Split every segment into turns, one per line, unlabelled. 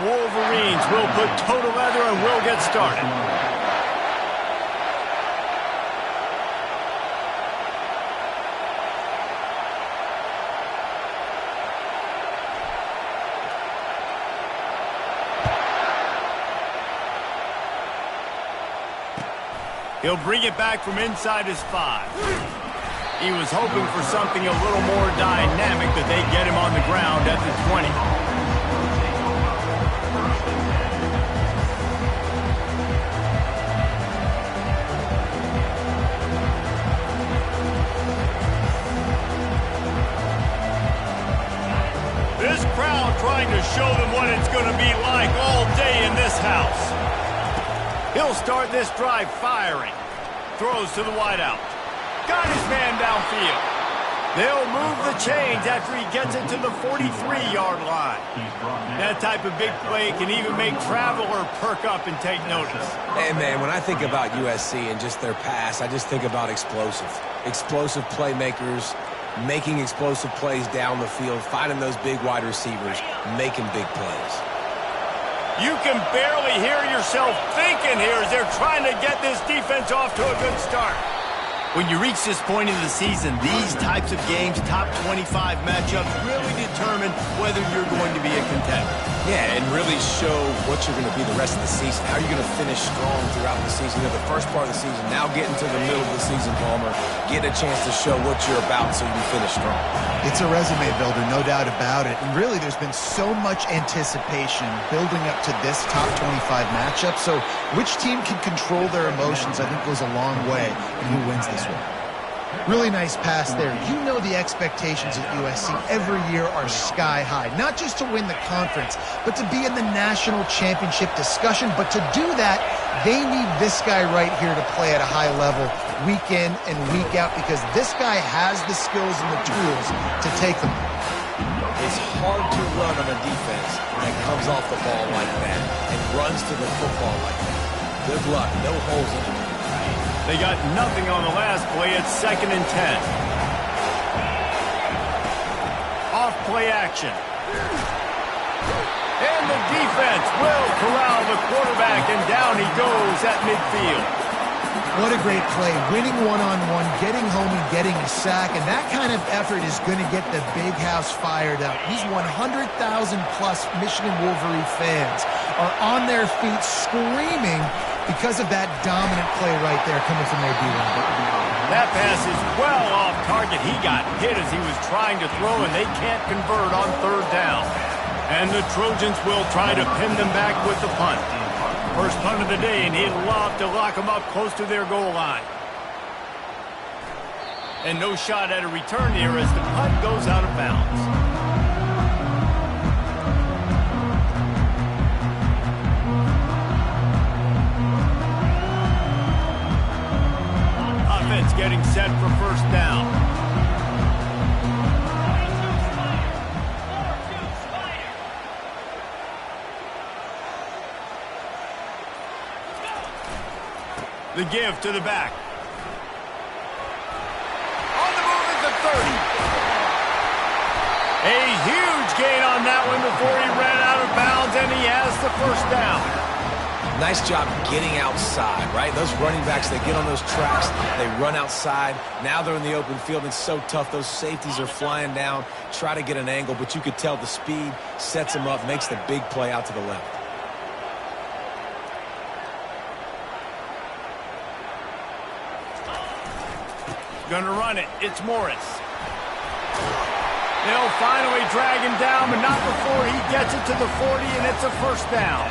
Wolverines will put toe to leather and will get started. He'll bring it back from inside his 5. He was hoping for something a little more dynamic, that they get him on the ground at the 20. This crowd trying to show them what it's going to be like all day in this house. He'll start this drive firing. Throws to the wideout. Got his man downfield. They'll move the chains after he gets it to the 43-yard line. That type of big play can even make Traveler perk up and take notice.
Hey, man, when I think about USC and just their pass, I just think about explosive. Explosive playmakers, making explosive plays down the field, finding those big wide receivers, making big plays.
You can barely hear yourself thinking here as they're trying to get this defense off to a good start. When you reach this point in the season, these types of games, top 25 matchups, really determine whether you're going to be a contender.
Yeah, and really show what you're going to be the rest of the season. How are you going to finish strong throughout the season? You know, the first part of the season, now getting to the middle of the season, Palmer, get a chance to show what you're about so you can finish strong.
It's a resume builder, no doubt about it. And really, there's been so much anticipation building up to this top 25 matchup. So which team can control their emotions, I think, goes a long way in who wins this one. Really nice pass there. You know the expectations at USC every year are sky high. Not just to win the conference, but to be in the national championship discussion. But to do that, they need this guy right here to play at a high level week in and week out, because this guy has the skills and the tools to take them.
It's hard to run on a defense that comes off the ball like that and runs to the football like that. Good luck. No holes in it.
They got nothing on the last play. It's 2nd and 10. Off play action. And the defense will corral the quarterback, and down he goes at midfield.
What a great play. Winning one-on-one, getting home and getting a sack, and that kind of effort is going to get the big house fired up. These 100,000-plus Michigan Wolverine fans are on their feet screaming because of that dominant play right there coming from their D-line.
That pass is well off target. He got hit as he was trying to throw, and they can't convert on 3rd down. And the Trojans will try to pin them back with the punt. First punt of the day, and he'd love to lock them up close to their goal line. And no shot at a return here as the punt goes out of bounds. Getting set for 1st down. The give to the back. On the move at the 30. A huge gain on that one before he ran out of bounds, and he has the 1st down.
Nice job getting outside, right? Those running backs, they get on those tracks, they run outside. Now they're in the open field. It's so tough. Those safeties are flying down, try to get an angle, but you could tell the speed sets them up, makes the big play out to the left.
Gonna run it. It's Morris. They'll finally drag him down, but not before he gets it to the 40, and it's a 1st down.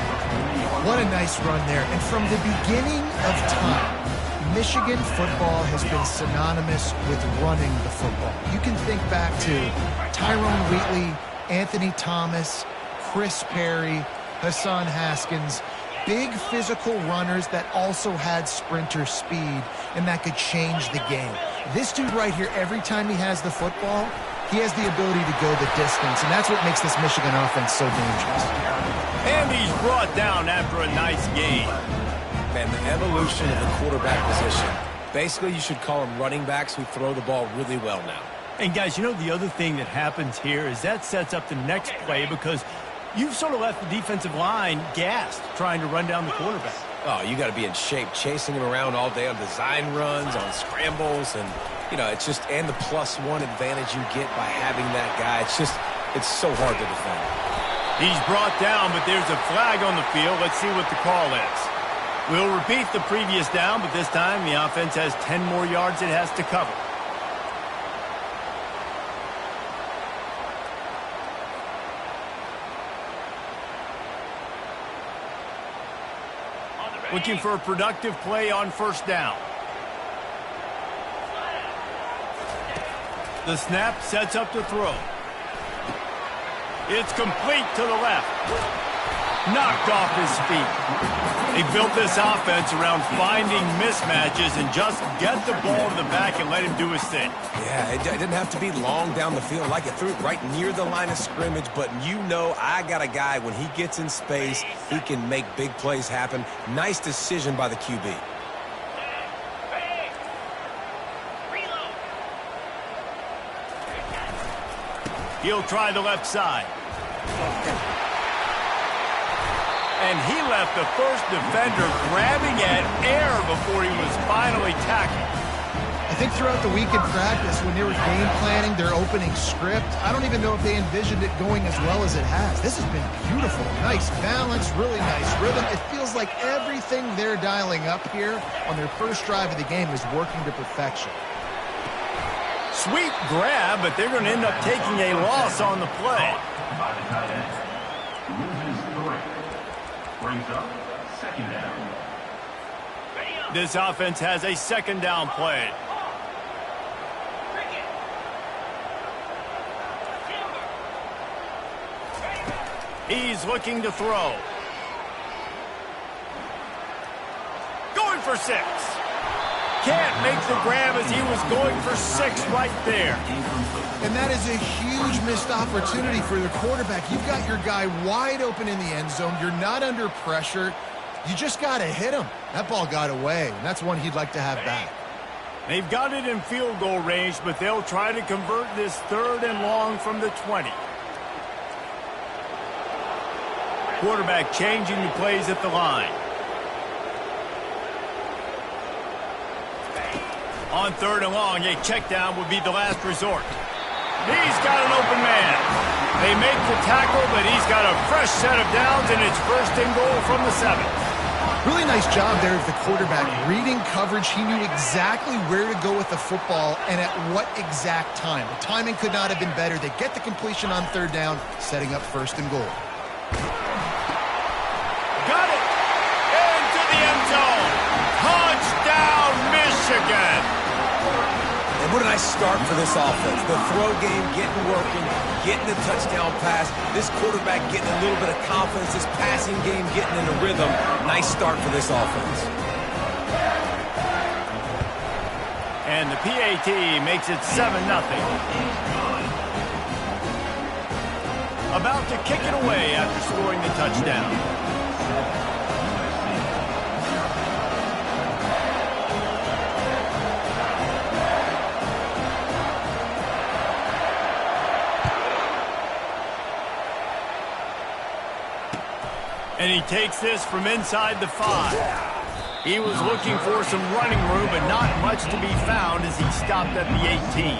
What a nice run there. And from the beginning of time, Michigan football has been synonymous with running the football. You can think back to Tyrone Wheatley, Anthony Thomas, Chris Perry, Hassan Haskins. Big physical runners that also had sprinter speed and that could change the game. This dude right here, every time he has the football, he has the ability to go the distance, and that's what makes this Michigan offense so dangerous.
And he's brought down after a nice game.
Man, the evolution of the quarterback position. Basically, you should call them running backs who throw the ball really well now.
And guys, you know the other thing that happens here is that sets up the next play, because You've sort of left the defensive line gassed trying to run down the quarterback.
Oh, you got to be in shape, chasing him around all day on design runs, on scrambles, and, you know, it's just, and the +1 advantage you get by having that guy. It's so hard to defend.
He's brought down, but there's a flag on the field. Let's see what the call is. We'll repeat the previous down, but this time the offense has 10 more yards it has to cover. Looking for a productive play on first down. The snap sets up to throw. It's complete to the left. Knocked off his feet. They built this offense around finding mismatches and just get the ball in the back and let him do his thing.
Yeah, it didn't have to be long down the field. Like it threw it right near the line of scrimmage, but you know I got a guy, when he gets in space, he can make big plays happen. Nice decision by the QB.
He'll try the left side. And he left the first defender grabbing at air before he was finally tackled.
I think throughout the week in practice, when they were game planning their opening script, I don't even know if they envisioned it going as well as it has. This has been beautiful. Nice balance, really nice rhythm. It feels like everything they're dialing up here on their first drive of the game is working to perfection.
Sweet grab, but they're going to end up taking a loss on the play.
Brings up second down.
This offense has a second down play. He's looking to throw. Going for 6. Can't make the grab as he was going for 6 right there.
And that is a huge missed opportunity for the quarterback. You've got your guy wide open in the end zone. You're not under pressure. You just got to hit him. That ball got away, and that's one he'd like to have back.
They've got it in field goal range, but they'll try to convert this 3rd and long from the 20. Quarterback changing the plays at the line. On 3rd and long, a check down would be the last resort. He's got an open man. They make the tackle, but he's got a fresh set of downs, and it's 1st and goal from the 7.
Really nice job there of the quarterback. Reading coverage, he knew exactly where to go with the football and at what exact time. The timing could not have been better. They get the completion on 3rd down, setting up 1st and goal.
Got it! Into the end zone! Touchdown, Michigan!
And what a nice start for this offense. The throw game getting working, getting the touchdown pass. This quarterback getting a little bit of confidence. This passing game getting in a rhythm. Nice start for this offense.
And the PAT makes it 7-0. About to kick it away after scoring the touchdown. And he takes this from inside the 5. He was looking for some running room, but not much to be found as he stopped at the 18.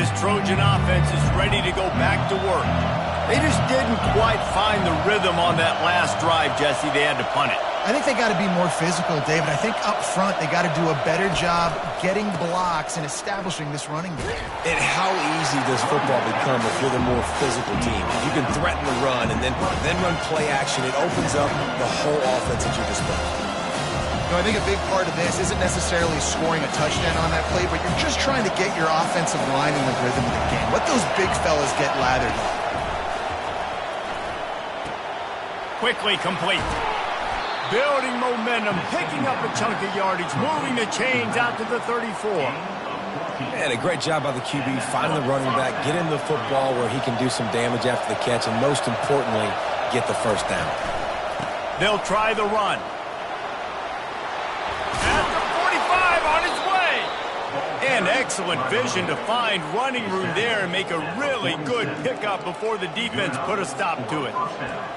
This Trojan offense is ready to go back to work. They just didn't quite find the rhythm on that last drive, Jesse. They had to punt it.
I think they got to be more physical, David. I think up front they got to do a better job getting blocks and establishing this running game.
And how easy does football become if you're the more physical team? If you can threaten the run and then run play action, it opens up the whole offense at your disposal.
I think a big part of this isn't necessarily scoring a touchdown on that play, but you're just trying to get your offensive line in the rhythm of the game. Let those big fellas get lathered up.
Quickly complete. Building momentum, picking up a chunk of yardage, moving the chains out to the 34.
And a great job by the QB, finding the running back, get him the football where he can do some damage after the catch, and most importantly, get the first down.
They'll try the run. At the 45, on its way. And excellent vision to find running room there and make a really good pickup before the defense put a stop to it.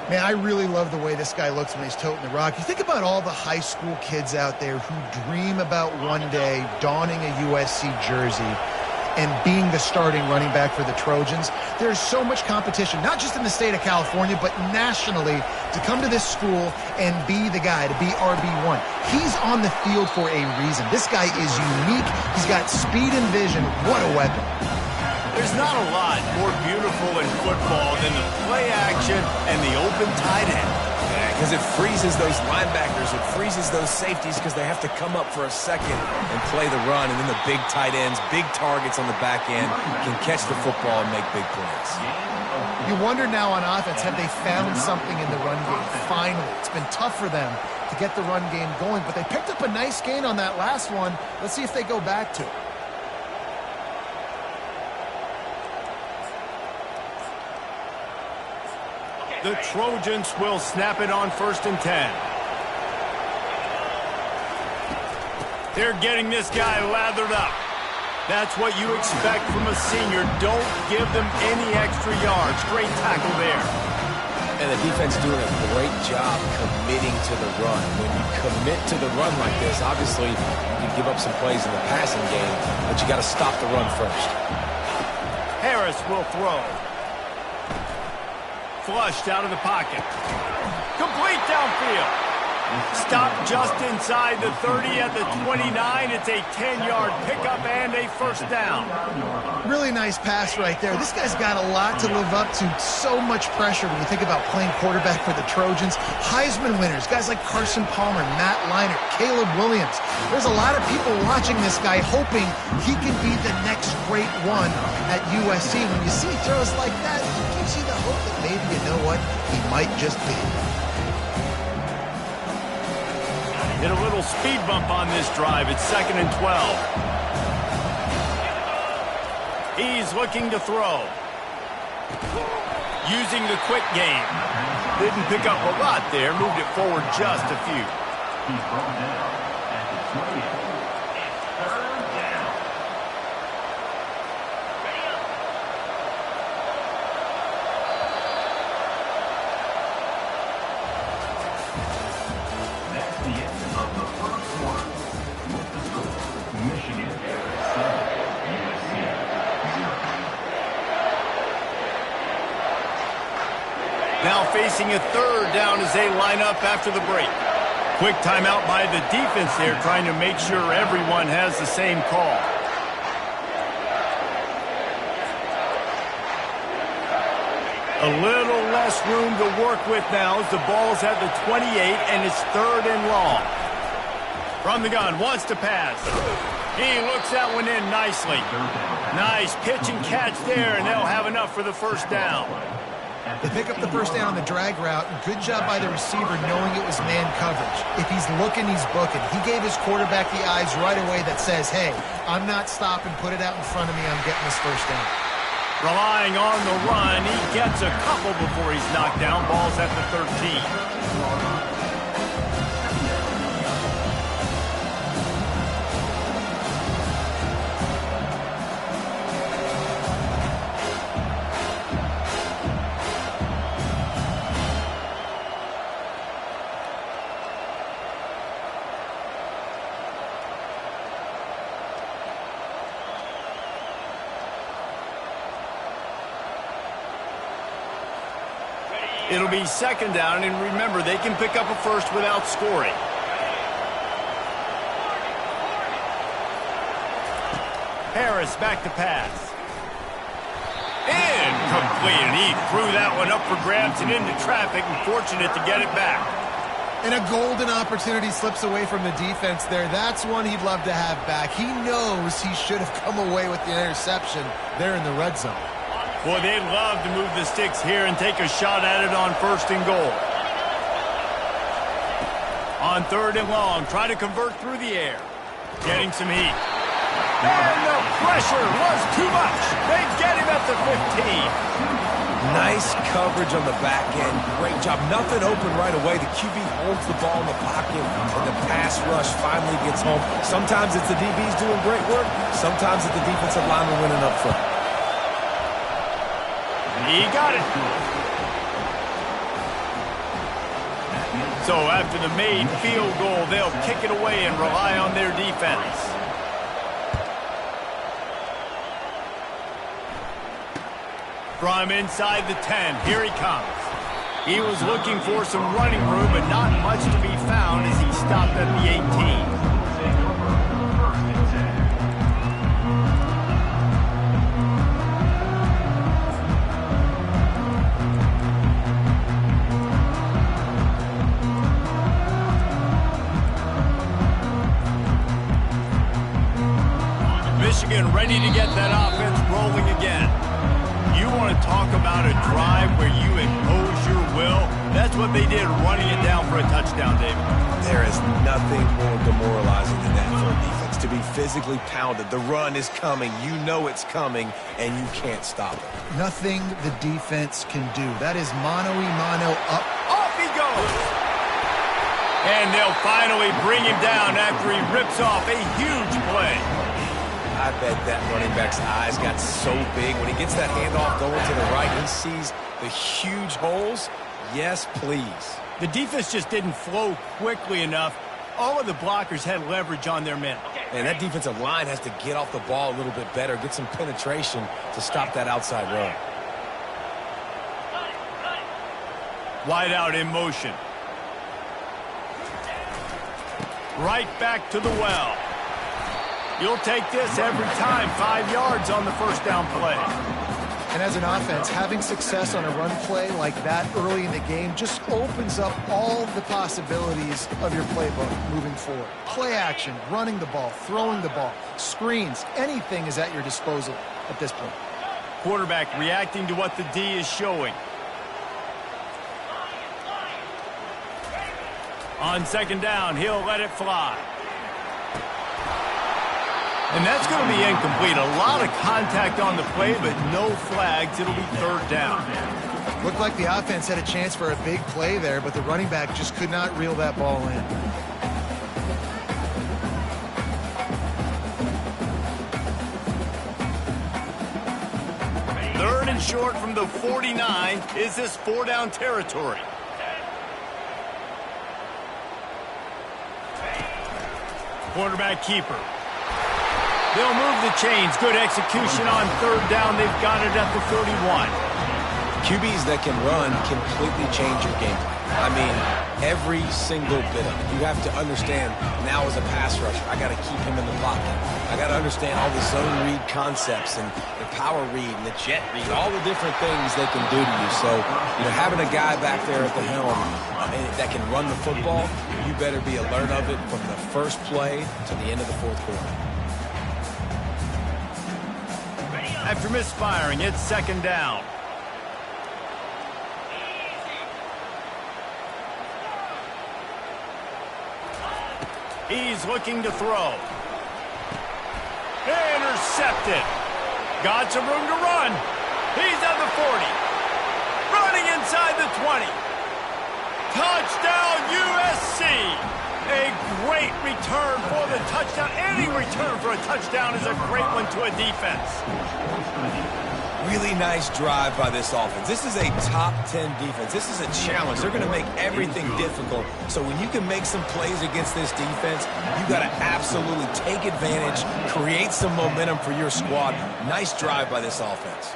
Man, I really love the way this guy looks when he's toting the rock. You think about all the high school kids out there who dream about one day donning a USC jersey and being the starting running back for the Trojans. There's so much competition, not just in the state of California, but nationally, to come to this school and be the guy, to be RB1. He's on the field for a reason. This guy is unique. He's got speed and vision. What a weapon.
There's not a lot more beautiful in football than the play action and the open tight end.
Because it freezes those linebackers, it freezes those safeties because they have to come up for a second and play the run, and then the big tight ends, big targets on the back end can catch the football and make big plays.
You wonder now on offense, have they found something in the run game? Finally, it's been tough for them to get the run game going, but they picked up a nice gain on that last one. Let's see if they go back to it.
The Trojans will snap it on 1st and 10. They're getting this guy lathered up. That's what you expect from a senior. Don't give them any extra yards. Great tackle there.
And the defense doing a great job committing to the run. When you commit to the run like this, obviously you can give up some plays in the passing game, but you got to stop the run first.
Harris will throw. Flushed out of the pocket. Complete downfield. Stopped just inside the 30 at the 29. It's a 10-yard pickup and a first down.
Really nice pass right there. This guy's got a lot to live up to. So much pressure when you think about playing quarterback for the Trojans. Heisman winners, guys like Carson Palmer, Matt Leinart, Caleb Williams. There's a lot of people watching this guy hoping he can be the next great one at USC. When you see throws like that, it gives you the hope that maybe, you know what, he might just be.
Hit a little speed bump on this drive. It's 2nd and 12. He's looking to throw. Using the quick game. Didn't pick up a lot there. Moved it forward just a few.
He's brought down at the 28. It's 3rd down. That's the end of the first quarter. With the score, Michigan 7, USC 0.
Now facing a 3rd down as they line up after the break. Quick timeout by the defense there, trying to make sure everyone has the same call. A little less room to work with now as the ball's at the 28 and it's 3rd and long. From the gun, wants to pass. He looks that one in nicely. Nice pitch and catch there, and they'll have enough for the first down.
They pick up the first down on the drag route. Good job by the receiver knowing it was man coverage. If he's looking, he's booking. He gave his quarterback the eyes right away that says, hey, I'm not stopping. Put it out in front of me. I'm getting this first down.
Relying on the run, he gets a couple before he's knocked down. Ball's at the 13. It'll be second down, and remember, they can pick up a first without scoring. Harris back to pass. Incomplete, and he threw that one up for grabs and into traffic, and fortunate to get it back.
And a golden opportunity slips away from the defense there. That's one he'd love to have back. He knows he should have come away with the interception there in the red zone.
Boy, they'd love to move the sticks here and take a shot at it on 1st and goal. On 3rd and long, try to convert through the air. Getting some heat. And the pressure was too much. They get him at the 15.
Nice coverage on the back end. Great job. Nothing open right away. The QB holds the ball in the pocket, and the pass rush finally gets home. Sometimes it's the DBs doing great work. Sometimes it's the defensive lineman winning up front.
He got it. So after the made field goal, they'll kick it away and rely on their defense. From inside the 10, here he comes. He was looking for some running room, but not much to be found as he stopped at the 18. Michigan ready to get that offense rolling again. You want to talk about a drive where you impose your will? That's what they did, running it down for a touchdown, David.
There is nothing more demoralizing than that for a defense. To be physically pounded. The run is coming. You know it's coming, and you can't stop it.
Nothing the defense can do. That is mano-a-mano up.
Off he goes! And they'll finally bring him down after he rips off a huge play.
I bet that running back's eyes got so big. When he gets that handoff going to the right, he sees the huge holes. Yes, please.
The defense just didn't flow quickly enough. All of the blockers had leverage on their men.
And that defensive line has to get off the ball a little bit better, get some penetration to stop that outside run.
Wide out in motion. Right back to the well. You'll take this every time. 5 yards on the 1st down play.
And as an offense, having success on a run play like that early in the game just opens up all the possibilities of your playbook moving forward. Play action, running the ball, throwing the ball, screens, anything is at your disposal at this point.
Quarterback reacting to what the D is showing. On 2nd down, he'll let it fly. And that's going to be incomplete. A lot of contact on the play, but no flags. It'll be 3rd down.
Looked like the offense had a chance for a big play there, but the running back just could not reel that ball in.
Third and short from the 49. Is this 4-down territory? Quarterback keeper. They'll move the chains. Good execution on 3rd down. They've got it at the 41.
QBs that can run completely change your game plan. I mean, every single bit of it. You have to understand, now as a pass rusher, I got to keep him in the pocket. I got to understand all the zone read concepts and the power read and the jet read, all the different things they can do to you. So, having a guy back there at the helm that can run the football, you better be alert of it from the first play to the end of the 4th quarter.
After misfiring, it's 2nd down. He's looking to throw. Intercepted. Got some room to run. He's at the 40. Running inside the 20. Touchdown USC. A great return for the touchdown. Any return for a touchdown is a great one to a defense.
Really nice drive by this offense. This is a top 10 defense. This is a challenge. They're going to make everything difficult. So when you can make some plays against this defense, you got to absolutely take advantage, create some momentum for your squad. Nice drive by this offense.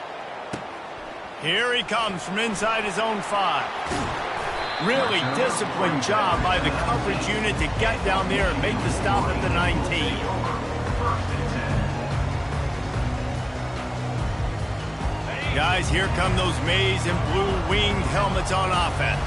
Here he comes from inside his own 5. Really disciplined job by the coverage unit to get down there and make the stop at the 19. Guys, here come those maize and blue winged helmets on offense.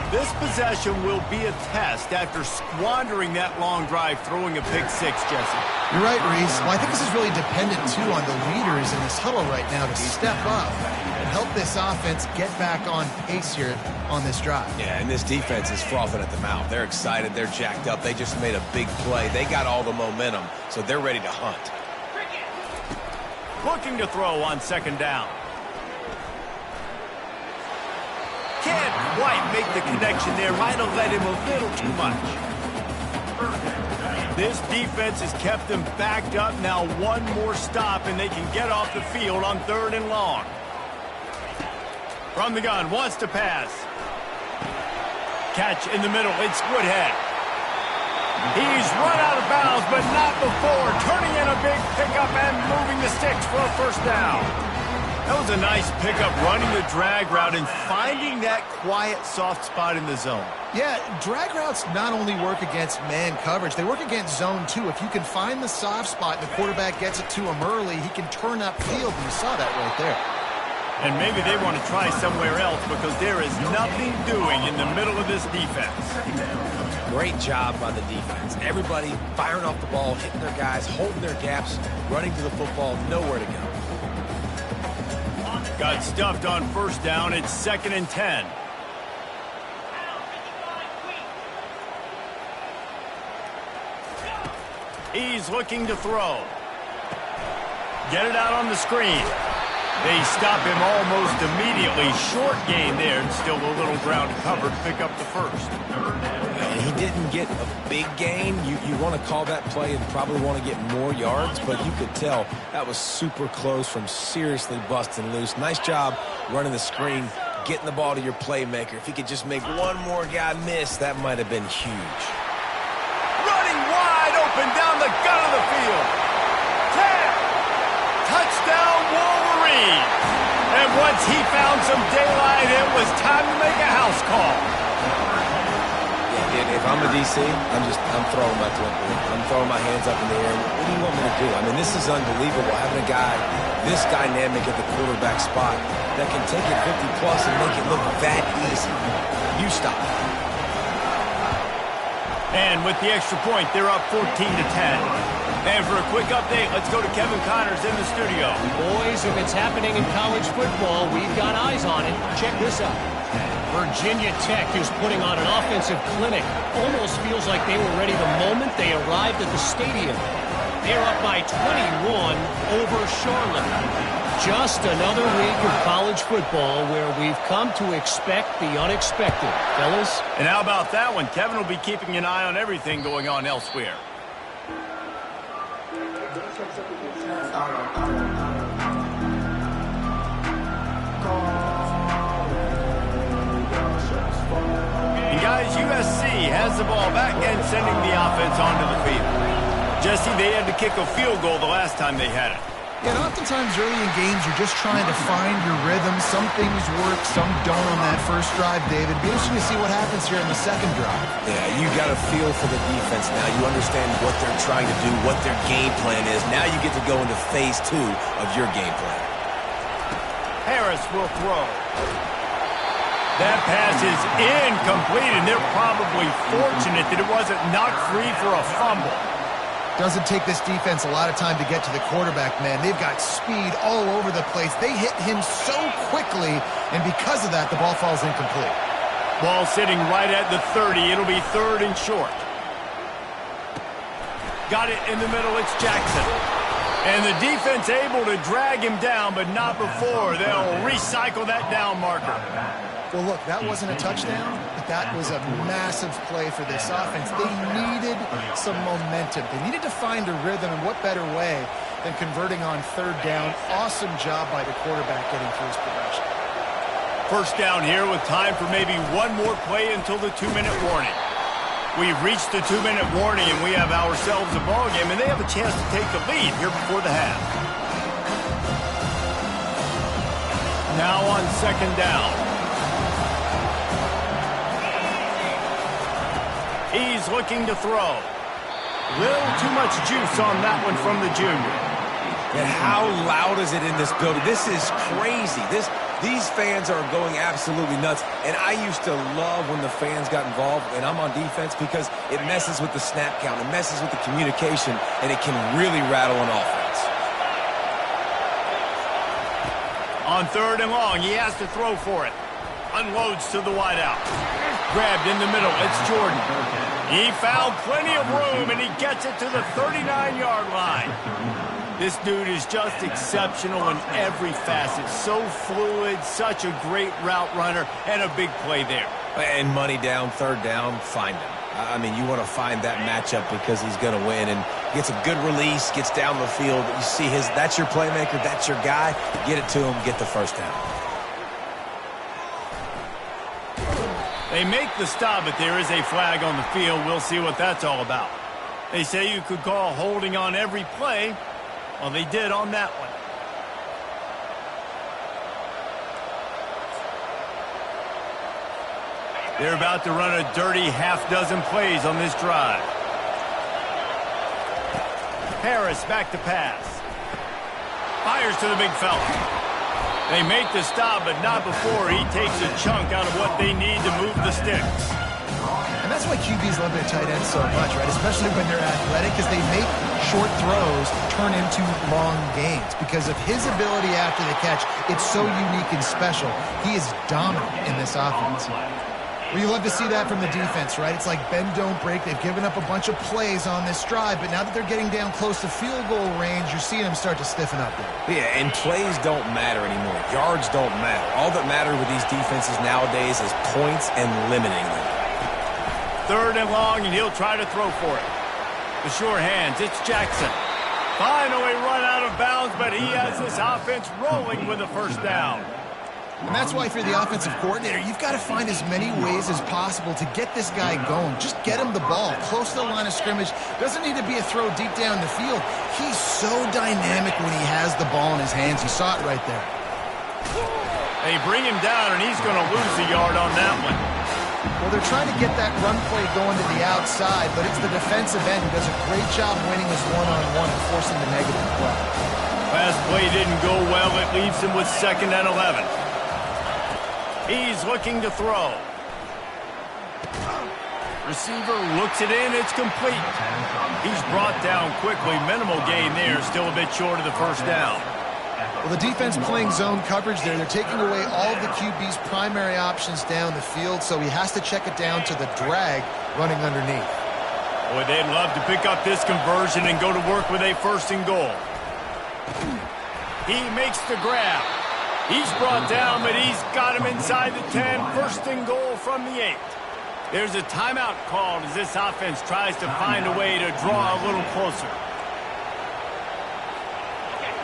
This possession will be a test after squandering that long drive throwing a pick 6, Jesse.
You're right, Reese. Well, I think this is really dependent, too, on the leaders in this huddle right now to step up and help this offense get back on pace here on this drive.
Yeah, and this defense is frothing at the mouth. They're excited. They're jacked up. They just made a big play. They got all the momentum, so they're ready to hunt.
Looking to throw on 2nd down. Can't quite make the connection there. Might have led him a little too much. This defense has kept them backed up. Now one more stop, and they can get off the field on 3rd and long. From the gun, wants to pass. Catch in the middle. It's Woodhead. He's run out of bounds, but not before. Turning in a big pickup and moving the sticks for a 1st down. That was a nice pickup, running the drag route and finding that quiet, soft spot in the zone.
Yeah, drag routes not only work against man coverage, they work against zone, too. If you can find the soft spot and the quarterback gets it to him early, he can turn upfield, and you saw that right there.
And maybe they want to try somewhere else because there is nothing doing in the middle of this defense.
Great job by the defense. Everybody firing off the ball, hitting their guys, holding their gaps, running to the football, nowhere to go.
Got stuffed on 1st down. It's 2nd and 10. He's looking to throw. Get it out on the screen. They stop him almost immediately. Short gain there, and still a little ground cover to pick up the 1st.
He didn't get a big gain. You want to call that play and probably want to get more yards, but you could tell that was super close from seriously busting loose. Nice job running the screen, getting the ball to your playmaker. If he could just make one more guy miss, that might have been huge.
Running wide open down the gut of the field. 10. Touchdown, Wolverine. And once he found some daylight, it was time to make a house call.
If I'm a DC, I'm throwing my I'm throwing my hands up in the air. What do you want me to do? I mean, this is unbelievable. Having a guy this dynamic at the quarterback spot that can take it 50-plus and make it look that easy. You stop.
And with the extra point, they're up 14-10. And for a quick update, let's go to Kevin Connors in the studio.
Boys, if it's happening in college football, we've got eyes on it. Check this out. Virginia Tech is putting on an offensive clinic. Almost feels like they were ready the moment they arrived at the stadium. They're up by 21 over Charlotte. Just another week of college football where we've come to expect the unexpected, fellas.
And how about that one? Kevin will be keeping an eye on everything going on elsewhere. And guys, USC has the ball back and sending the offense onto the field. Jesse, they had to kick a field goal the last time they had it.
Yeah, and oftentimes early in games, you're just trying to find your rhythm. Some things work, some don't on that first drive, David. Be interesting to see what happens here in the second drive.
Yeah, you got a feel for the defense now. You understand what they're trying to do, what their game plan is. Now you get to go into phase 2 of your game plan.
Harris will throw. That pass is incomplete, and they're probably fortunate that it wasn't knocked free for a fumble.
Doesn't take this defense a lot of time to get to the quarterback, man. They've got speed all over the place. They hit him so quickly, and because of that, the ball falls incomplete.
Ball sitting right at the 30. It'll be 3rd and short. Got it in the middle. It's Jackson. And the defense able to drag him down, but not before. They'll recycle that down marker.
Well, look, that wasn't a touchdown, but that was a massive play for this offense. They needed some momentum. They needed to find a rhythm, and what better way than converting on 3rd down. Awesome job by the quarterback getting through his progression.
First down here with time for maybe one more play until the 2-minute warning. We've reached the 2-minute warning, and we have ourselves a ball game, and they have a chance to take the lead here before the half. Now on second down. He's looking to throw. Little too much juice on that one from the junior.
And how loud is it in this building? This is crazy. These fans are going absolutely nuts. And I used to love when the fans got involved, and I'm on defense, because it messes with the snap count, it messes with the communication, and it can really rattle an offense.
On third and long, he has to throw for it. Unloads to the wideout. Grabbed in the middle. It's Jordan. He found plenty of room, and he gets it to the 39-yard line. This dude is just exceptional in every facet. So fluid, such a great route runner, and a big play there.
And money down, third down, find him. I mean, you want to find that matchup because he's going to win, and gets a good release, gets down the field. You see that's your playmaker, that's your guy. Get it to him, get the first down.
They make the stop, but there is a flag on the field. We'll see what that's all about. They say you could call holding on every play. Well, they did on that one. They're about to run a dirty half-dozen plays on this drive. Harris back to pass. Fires to the big fella. They make the stop, but not before he takes a chunk out of what they need to move the sticks.
And that's why QBs love their tight ends so much, right? Especially when they're athletic, because they make short throws turn into long gains. Because of his ability after the catch, it's so unique and special. He is dominant in this offense. Well, you love to see that from the defense, right? It's like bend, don't break. They've given up a bunch of plays on this drive, but now that they're getting down close to field goal range, you're seeing them start to stiffen up there.
Yeah, and plays don't matter anymore. Yards don't matter. All that matters with these defenses nowadays is points and limiting them.
Third and long, and he'll try to throw for it. The sure hands, it's Jackson. Finally run out of bounds, but he has this offense rolling with a first down.
And that's why if you're the offensive coordinator, you've got to find as many ways as possible to get this guy going. Just get him the ball close to the line of scrimmage. Doesn't need to be a throw deep down the field. He's so dynamic when he has the ball in his hands. You saw it right there.
They bring him down, and he's going to lose a yard on that one.
Well, they're trying to get that run play going to the outside, but it's the defensive end who does a great job winning his one-on-one and forcing the negative play.
Last play didn't go well. It leaves him with 2nd and 11. He's looking to throw. Receiver looks it in. It's complete. He's brought down quickly. Minimal gain there. Still a bit short of the first down.
Well, the defense playing zone coverage there. They're taking away all of the QB's primary options down the field, so he has to check it down to the drag running underneath.
Boy, they'd love to pick up this conversion and go to work with a 1st and goal. He makes the grab. He's brought down, but he's got him inside the 10. 1st and goal from the 8. There's a timeout called as this offense tries to find a way to draw a little closer.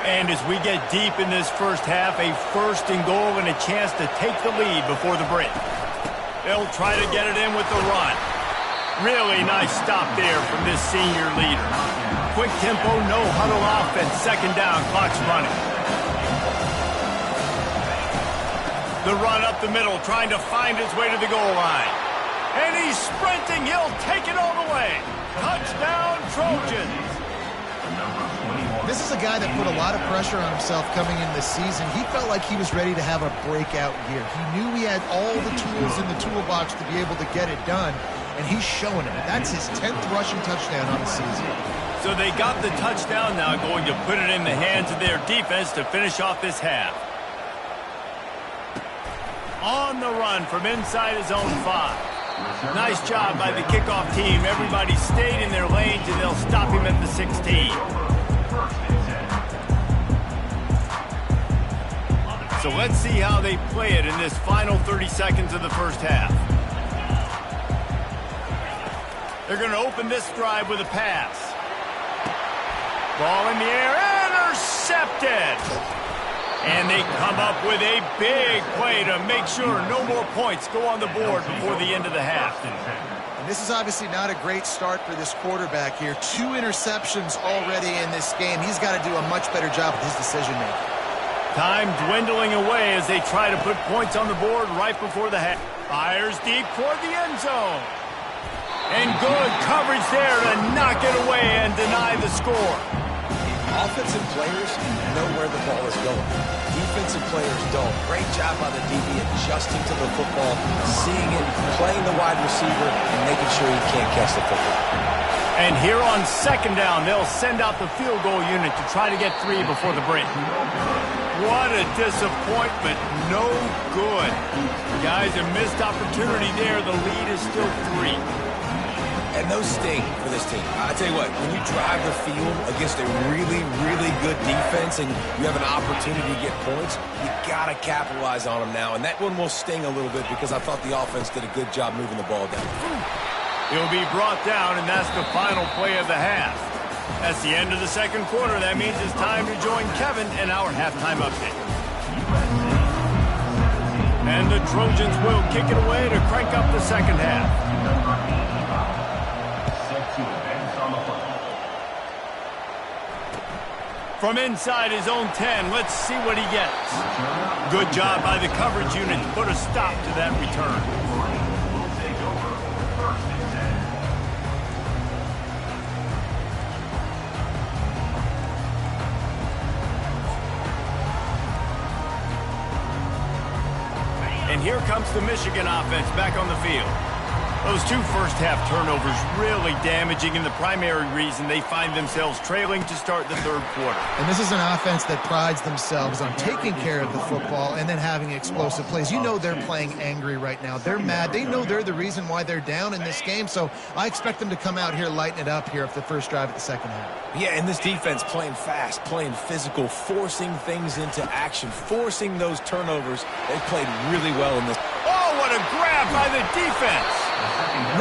And as we get deep in this first half, a 1st and goal and a chance to take the lead before the break. They'll try to get it in with the run. Really nice stop there from this senior leader. Quick tempo, no huddle offense. 2nd down, clock's running. The run up the middle, trying to find his way to the goal line. And he's sprinting. He'll take it all the way. Touchdown, Trojans.
This is a guy that put a lot of pressure on himself coming in this season. He felt like he was ready to have a breakout year. He knew he had all the tools in the toolbox to be able to get it done, and he's showing it. That's his 10th rushing touchdown on the season.
So they got the touchdown now, going to put it in the hands of their defense to finish off this half. On the run from inside his own 5. Nice job by the kickoff team. Everybody stayed in their lanes, and they'll stop him at the 16. So let's see how they play it in this final 30 seconds of the first half. They're going to open this drive with a pass. Ball in the air, intercepted! And they come up with a big play to make sure no more points go on the board before the end of the half.
And this is obviously not a great start for this quarterback here. 2 interceptions already in this game. He's got to do a much better job with his decision-making.
Time dwindling away as they try to put points on the board right before the half. Fires deep toward the end zone. And good coverage there to knock it away and deny the score.
Offensive players know where the ball is going. Defensive players don't. Great job by the DB adjusting to the football, seeing it, playing the wide receiver, and making sure he can't catch the football.
And here on second down, they'll send out the field goal unit to try to get 3 before the break. What a disappointment. No good. Guys, a missed opportunity there. The lead is still 3.
And those sting for this team. I tell you what, when you drive the field against a really, really good defense and you have an opportunity to get points, you got to capitalize on them now. And that one will sting a little bit because I thought the offense did a good job moving the ball down.
He'll be brought down, and that's the final play of the half. That's the end of the second quarter. That means it's time to join Kevin in our halftime update. And the Trojans will kick it away to crank up the second half. From inside his own 10, let's see what he gets. Good job by the coverage unit to put a stop to that return. And here comes the Michigan offense back on the field. Those 2 first-half turnovers really damaging, and the primary reason they find themselves trailing to start the third quarter.
And this is an offense that prides themselves on taking care of the football and then having explosive plays. You know they're playing angry right now. They're mad. They know they're the reason why they're down in this game, so I expect them to come out here, lighten it up here for the first drive of the second half.
Yeah, and this defense playing fast, playing physical, forcing things into action, forcing those turnovers. They played really well in this.
Oh, what a grab by the defense.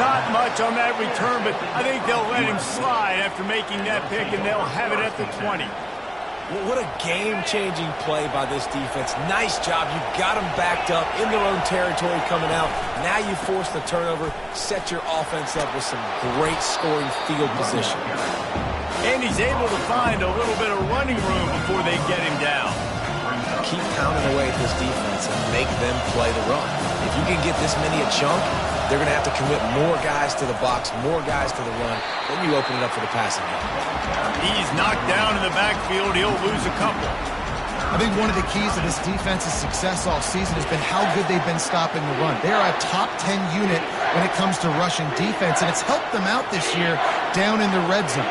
Not much on that return, but I think they'll let him slide after making that pick, and they'll have it at the 20.
Well, what a game-changing play by this defense. Nice job. You got them backed up in their own territory coming out. Now you force the turnover, set your offense up with some great scoring field position.
And he's able to find a little bit of running room before they get him down.
Keep pounding away at this defense and make them play the run. If you can get this many a chunk, they're going to have to commit more guys to the box, more guys to the run. Then you open it up for the passing game.
He's knocked down in the backfield. He'll lose a couple.
I think one of the keys to this defense's success all season has been how good they've been stopping the run. They are a top 10 unit when it comes to rushing defense, and it's helped them out this year down in the red zone.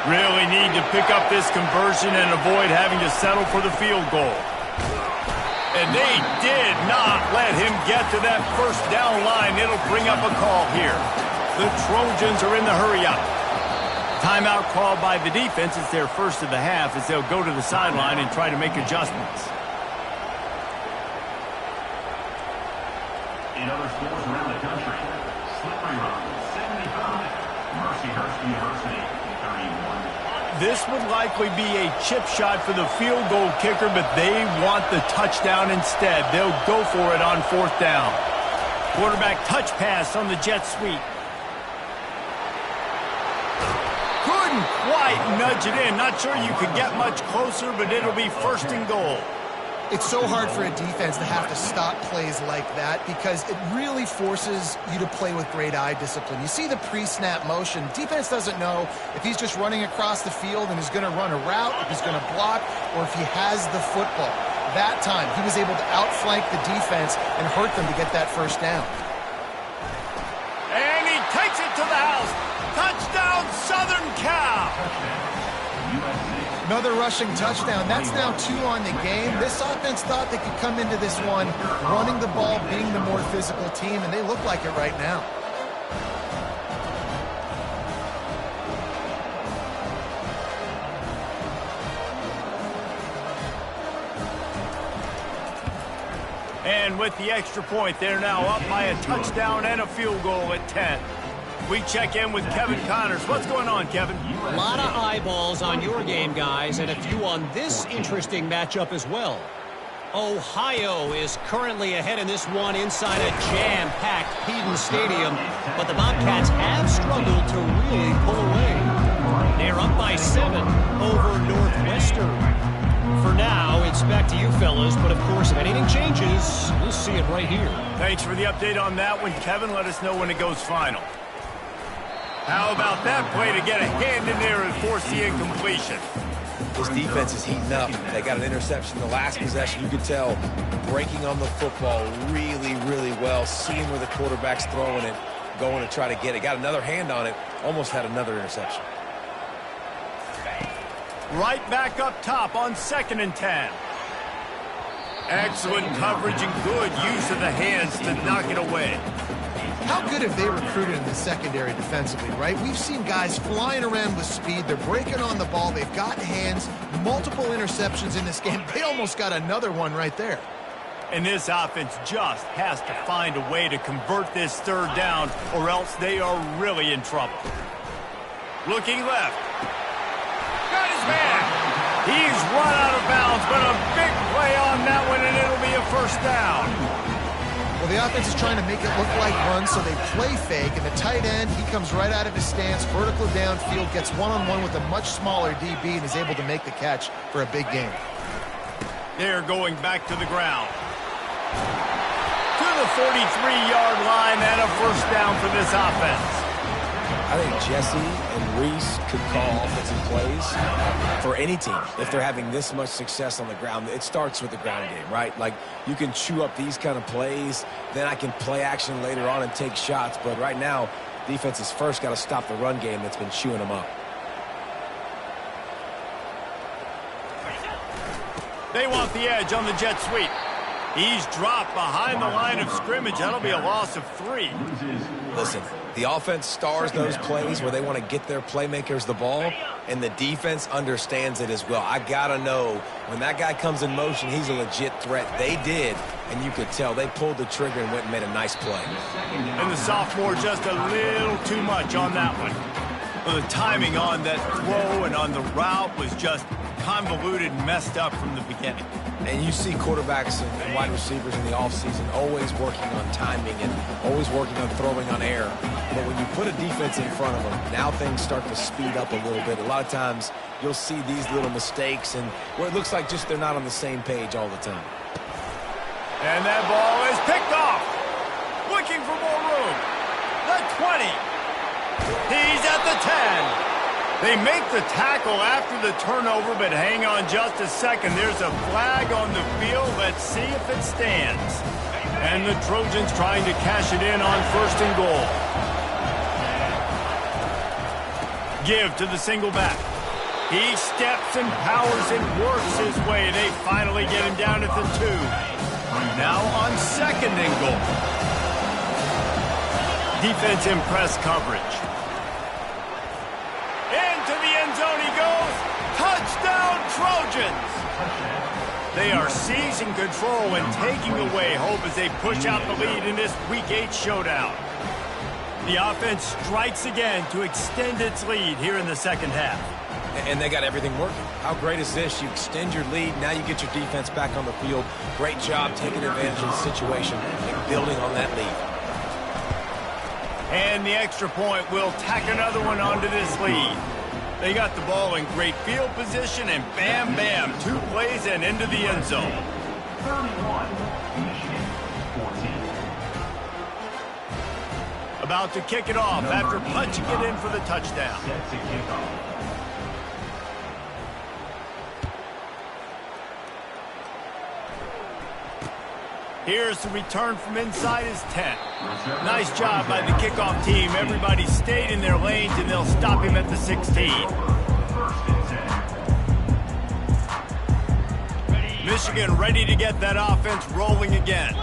Really need to pick up this conversion and avoid having to settle for the field goal. And they did not let him get to that first down line. It'll bring up a call here. The Trojans are in the hurry up. Timeout called by the defense. It's their first of the half as they'll go to the sideline and try to make adjustments.
In other schools around the country, Slippery Rock, 75, Mercyhurst University, 31.
This would likely be a chip shot for the field goal kicker, but they want the touchdown instead. They'll go for it on 4th down. Quarterback touch pass on the jet sweep. Couldn't quite nudge it in. Not sure you could get much closer, but it'll be 1st and goal.
It's so hard for a defense to have to stop plays like that because it really forces you to play with great eye discipline. You see the pre-snap motion. Defense doesn't know if he's just running across the field and is going to run a route, if he's going to block, or if he has the football. That time, he was able to outflank the defense and hurt them to get that first down.
And he takes it to the house. Touchdown, Southern Cal.
Another rushing touchdown. That's now 2 on the game. This offense thought they could come into this one running the ball, being the more physical team, and they look like it right now.
And with the extra point, they're now up by a touchdown and a field goal at 10. We check in with Kevin Connors. What's going on, Kevin?
A lot of eyeballs on your game, guys, and a few on this interesting matchup as well. Ohio is currently ahead in this one inside a jam-packed Peden Stadium, but the Bobcats have struggled to really pull away. They're up by 7 over Northwestern. For now, it's back to you fellas, but of course, if anything changes, we'll see it right here.
Thanks for the update on that one, Kevin. Let us know when it goes final. How about that play to get a hand in there and force the incompletion?
This defense is heating up. They got an interception the last possession. You could tell breaking on the football really, really well, seeing where the quarterback's throwing it, going to try to get it. Got another hand on it, almost had another interception.
Right back up top on 2nd and 10. Excellent coverage and good use of the hands to knock it away.
How good have they recruited in the secondary defensively, right? We've seen guys flying around with speed. They're breaking on the ball. They've got hands. Multiple interceptions in this game. They almost got another one right there.
And this offense just has to find a way to convert this 3rd down, or else they are really in trouble. Looking left. Got his man. He's run out of bounds, but a big play on that one, and it'll be a 1st down.
Well, the offense is trying to make it look like runs, so they play fake, and the tight end, he comes right out of his stance, vertical downfield, gets one-on-one with a much smaller DB, and is able to make the catch for a big gain.
They're going back to the ground. To the 43-yard line, and a 1st down for this offense.
I think Jesse and Reese could call offensive plays for any team. If they're having this much success on the ground, it starts with the ground game, right? Like, you can chew up these kind of plays, then I can play action later on and take shots. But right now, defense has first got to stop the run game that's been chewing them up.
They want the edge on the jet sweep. He's dropped behind the line of scrimmage. That'll be a loss of 3.
Listen, the offense stars those plays where they want to get their playmakers the ball, and the defense understands it as well. I got to know when that guy comes in motion, he's a legit threat. They did, and you could tell they pulled the trigger and went and made a nice play.
And the sophomore just a little too much on that one. Well, the timing on that throw and on the route was just convoluted, messed up from the beginning.
And you see quarterbacks and wide receivers in the offseason always working on timing and always working on throwing on air. But when you put a defense in front of them, now things start to speed up a little bit. A lot of times you'll see these little mistakes and where it looks like just they're not on the same page all the time.
And that ball is picked off. Looking for more room. The 20. He's at the 10. They make the tackle after the turnover, but hang on just a second. There's a flag on the field. Let's see if it stands. And the Trojans trying to cash it in on 1st and goal. Give to the single back. He steps and powers and works his way. They finally get him down at the 2. Now on 2nd and goal. Defense in press coverage. Into the end zone he goes. Touchdown, Trojans! They are seizing control and taking away hope as they push out the lead in this Week 8 showdown. The offense strikes again to extend its lead here in the 2nd half.
And they got everything working. How great is this? You extend your lead, now you get your defense back on the field. Great job taking advantage of the situation and building on that lead.
And the extra point will tack another one onto this lead. They got the ball in great field position, and bam, bam, 2 plays and into the end zone.
31, Michigan, 14.
About to kick it off after punching it in for the touchdown.
Set to kick off.
Here's the return from inside his 10. Nice job by the kickoff team. Everybody stayed in their lanes, and they'll stop him at the 16. Michigan ready to get that offense rolling again.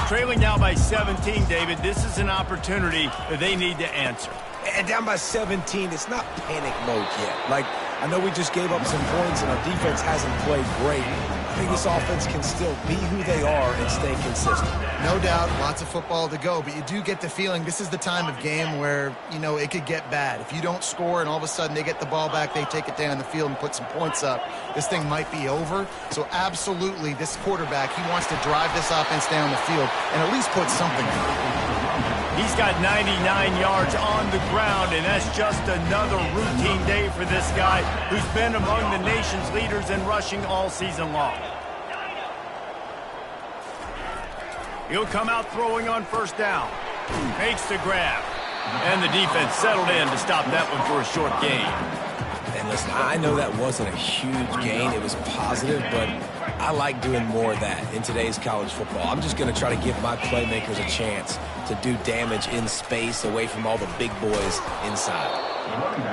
Trailing now by 17, David. This is an opportunity that they need to answer.
And down by 17, it's not panic mode yet. Like, I know we just gave up some points, and our defense hasn't played great. I think this offense can still be who they are and stay consistent.
No doubt, lots of football to go, but you do get the feeling this is the time of game where, you know, it could get bad. If you don't score and all of a sudden they get the ball back, they take it down the field and put some points up, this thing might be over. So absolutely, this quarterback, he wants to drive this offense down the field and at least put something in.
He's got 99 yards on the ground, and that's just another routine day for this guy who's been among the nation's leaders in rushing all season long. He'll come out throwing on first down. Makes the grab. And the defense settled in to stop that one for a short gain.
And listen, I know that wasn't a huge gain. It was positive, but I like doing more of that in today's college football. I'm just going to try to give my playmakers a chance to do damage in space away from all the big boys inside.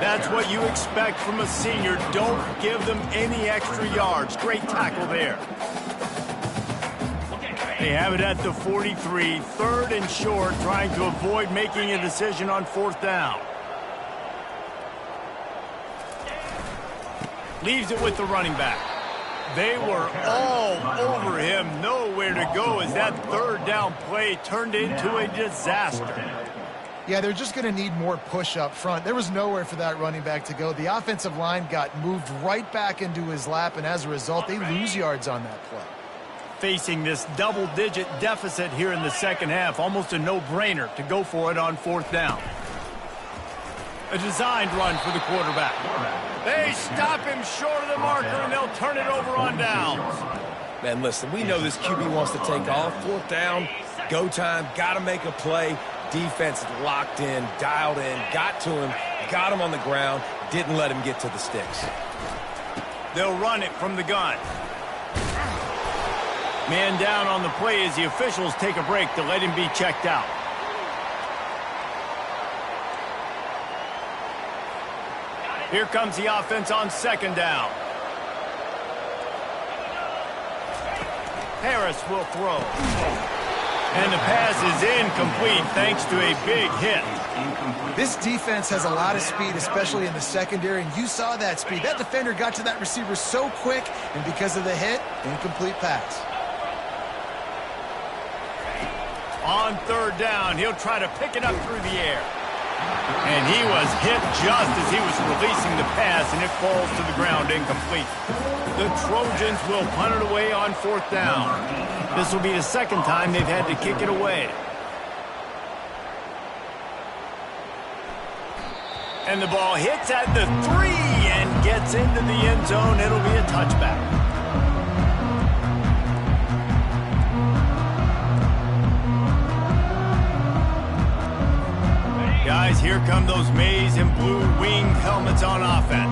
That's what you expect from a senior. Don't give them any extra yards. Great tackle there. They have it at the 43, 3rd and short, trying to avoid making a decision on 4th down. Leaves it with the running back. They were all over him, nowhere to go as that 3rd down play turned into a disaster.
Yeah, they're just going to need more push up front. There was nowhere for that running back to go. The offensive line got moved right back into his lap, and as a result, they lose yards on that play.
Facing this double-digit deficit here in the second half, almost a no-brainer to go for it on 4th down. A designed run for the quarterback. They stop him short of the marker, and they'll turn it over on downs.
Man, listen, we know this QB wants to take off. 4th down, go time, got to make a play. Defense locked in, dialed in, got to him, got him on the ground, didn't let him get to the sticks.
They'll run it from the gun. Man down on the play as the officials take a break to let him be checked out. Here comes the offense on 2nd down. Harris will throw. And the pass is incomplete thanks to a big hit.
This defense has a lot of speed, especially in the secondary, and you saw that speed. That defender got to that receiver so quick, and because of the hit, incomplete pass.
On 3rd down, he'll try to pick it up through the air. And he was hit just as he was releasing the pass, and it falls to the ground incomplete. The Trojans will punt it away on 4th down. This will be the 2nd time they've had to kick it away. And the ball hits at the 3 and gets into the end zone. It'll be a touchback. Guys, here come those maize and blue winged helmets on offense.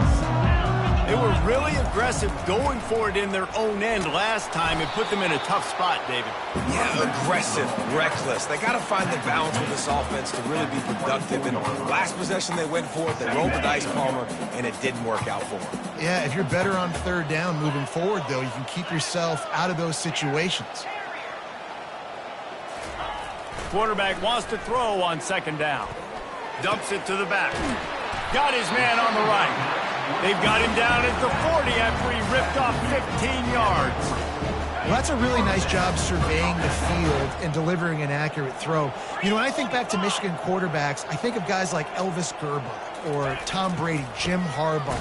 They were really aggressive going for it in their own end last time and put them in a tough spot, David.
Yeah, aggressive, reckless. They got to find the balance with this offense to really be productive. And last possession they went for it, they rolled the dice, Palmer, and it didn't work out for them.
Yeah, if you're better on 3rd down moving forward, though, you can keep yourself out of those situations.
Quarterback wants to throw on 2nd down. Dumps it to the back. Got his man on the right. They've got him down at the 40 after he ripped off 15 yards.
Well, that's a really nice job surveying the field and delivering an accurate throw. You know, when I think back to Michigan quarterbacks, I think of guys like Elvis Gerbach or Tom Brady, Jim Harbaugh,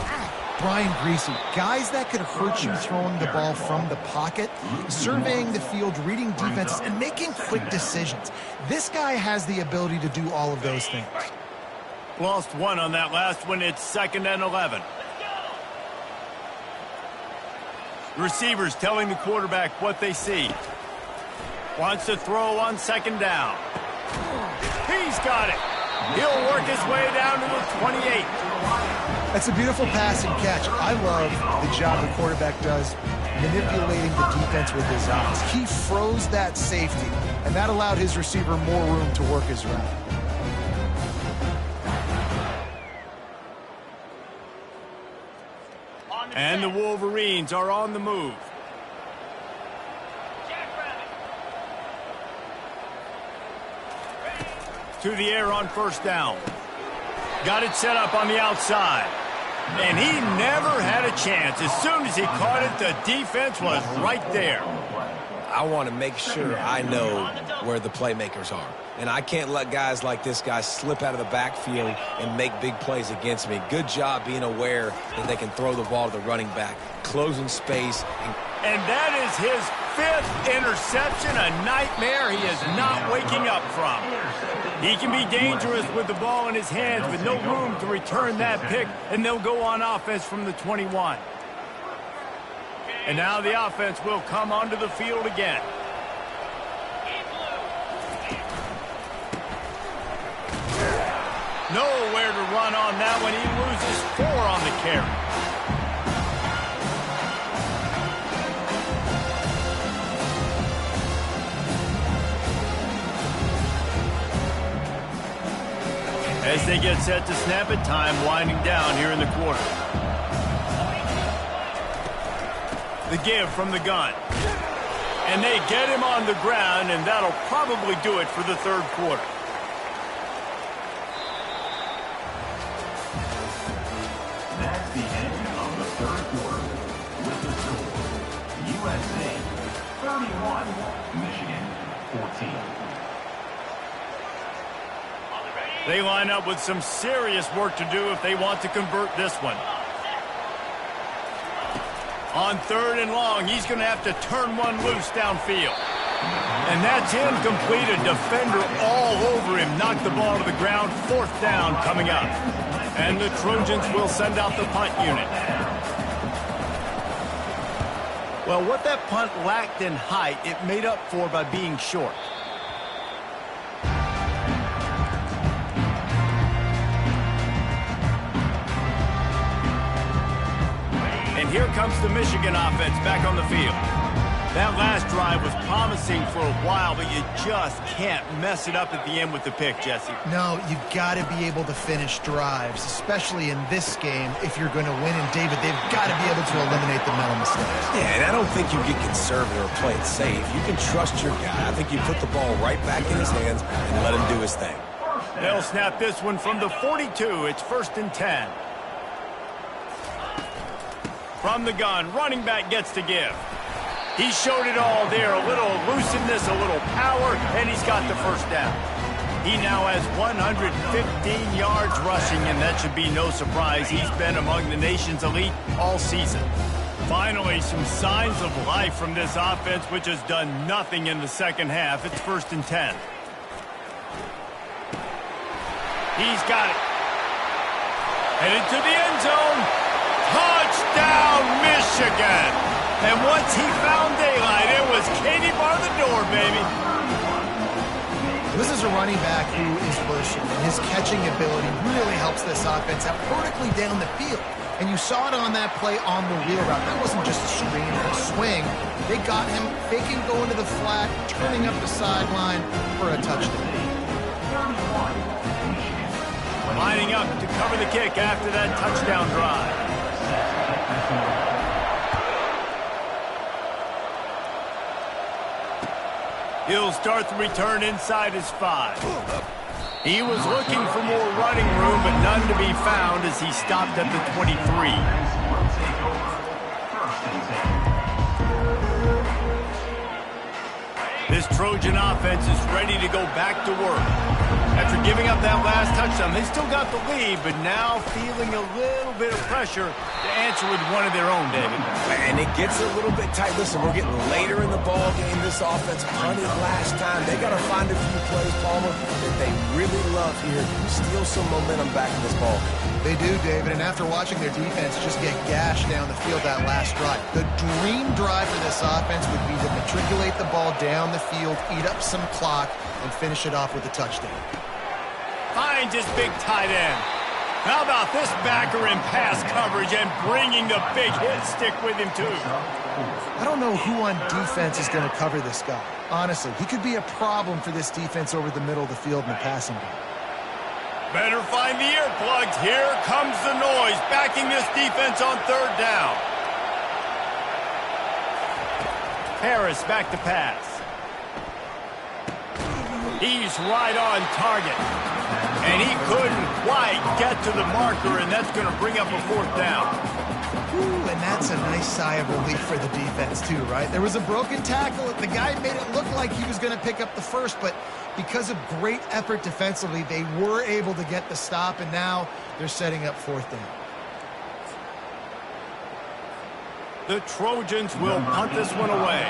Brian Griese, guys that could hurt you throwing the ball from the pocket, surveying the field, reading defenses, and making quick decisions. This guy has the ability to do all of those things.
Lost one on that last one. It's 2nd and 11. Receivers telling the quarterback what they see. Wants to throw on 2nd down. He's got it. He'll work his way down to the 28.
That's a beautiful passing catch. I love the job the quarterback does manipulating the defense with his eyes. He froze that safety, and that allowed his receiver more room to work his route.
And the Wolverines are on the move. To the air on 1st down. Got it set up on the outside. And he never had a chance. As soon as he caught it, the defense was right there.
I want to make sure I know where the playmakers are. And I can't let guys like this guy slip out of the backfield and make big plays against me. Good job being aware that they can throw the ball to the running back, closing space.
And that is his 5th interception, a nightmare he is not waking up from. He can be dangerous with the ball in his hands, but no room to return that pick, and they'll go on offense from the 21. And now the offense will come onto the field again. Nowhere to run on that one. He loses 4 on the carry. As they get set to snap it, time winding down here in the quarter. The give from the gun. And they get him on the ground, and that'll probably do it for the third quarter.
That's the end of the third quarter. With the score, USA 31, Michigan 14.
They line up with some serious work to do if they want to convert this one. On 3rd and long, he's going to have to turn one loose downfield. And that's incomplete. A defender all over him. Knocked the ball to the ground. 4th down coming up. And the Trojans will send out the punt unit. Well, what that punt lacked in height, it made up for by being short. And here comes the Michigan offense back on the field. That last drive was promising for a while, but you just can't mess it up at the end with the pick, Jesse.
No, you've got to be able to finish drives, especially in this game if you're going to win. And, David, they've got to be able to eliminate the mental mistakes.
Yeah, and I don't think you get conservative or play it safe. You can trust your guy. I think you put the ball right back in his hands and let him do his thing.
They'll snap this one from the 42. It's 1st and 10. From the gun, running back gets to give. He showed it all there, a little elusiveness, a little power, and he's got the first down. He now has 115 yards rushing, and that should be no surprise. He's been among the nation's elite all season. Finally, some signs of life from this offense, which has done nothing in the second half. It's 1st and 10. He's got it. Headed to the end zone. Touchdown, Michigan! And once he found daylight, it was Katie bar the door, baby.
This is a running back who is versatile, and his catching ability really helps this offense out vertically down the field. And you saw it on that play on the wheel route. That wasn't just a screen or a swing. They got him faking going to the flat, turning up the sideline for a touchdown.
Lining up to cover the kick after that touchdown drive. He'll start the return inside his 5. He was looking for more running room, but none to be found as he stopped at the 23. This Trojan offense is ready to go back to work. After giving up that last touchdown, they still got the lead, but now feeling a little bit of pressure to answer with one of their own, David.
And it gets a little bit tight. Listen, we're getting later in the ball game. This offense punted last time. They got to find a few plays, Palmer, that they really love here. Steal some momentum back in this ball game.
They do, David, and after watching their defense just get gashed down the field that last drive, the dream drive for this offense would be to matriculate the ball down the field, eat up some clock, and finish it off with a touchdown.
Finds his big tight end. How about this backer in pass coverage and bringing the big hit stick with him, too?
I don't know who on defense is going to cover this guy. Honestly, he could be a problem for this defense over the middle of the field in the passing game.
Better find the earplugs. Here comes the noise, backing this defense on 3rd down. Harris back to pass. He's right on target. And he couldn't quite get to the marker, and that's going to bring up a 4th down.
Ooh, and that's a nice sigh of relief for the defense, too, right? There was a broken tackle. The guy made it look like he was going to pick up the first, but because of great effort defensively, they were able to get the stop, and now they're setting up 4th down.
The Trojans will punt this one away.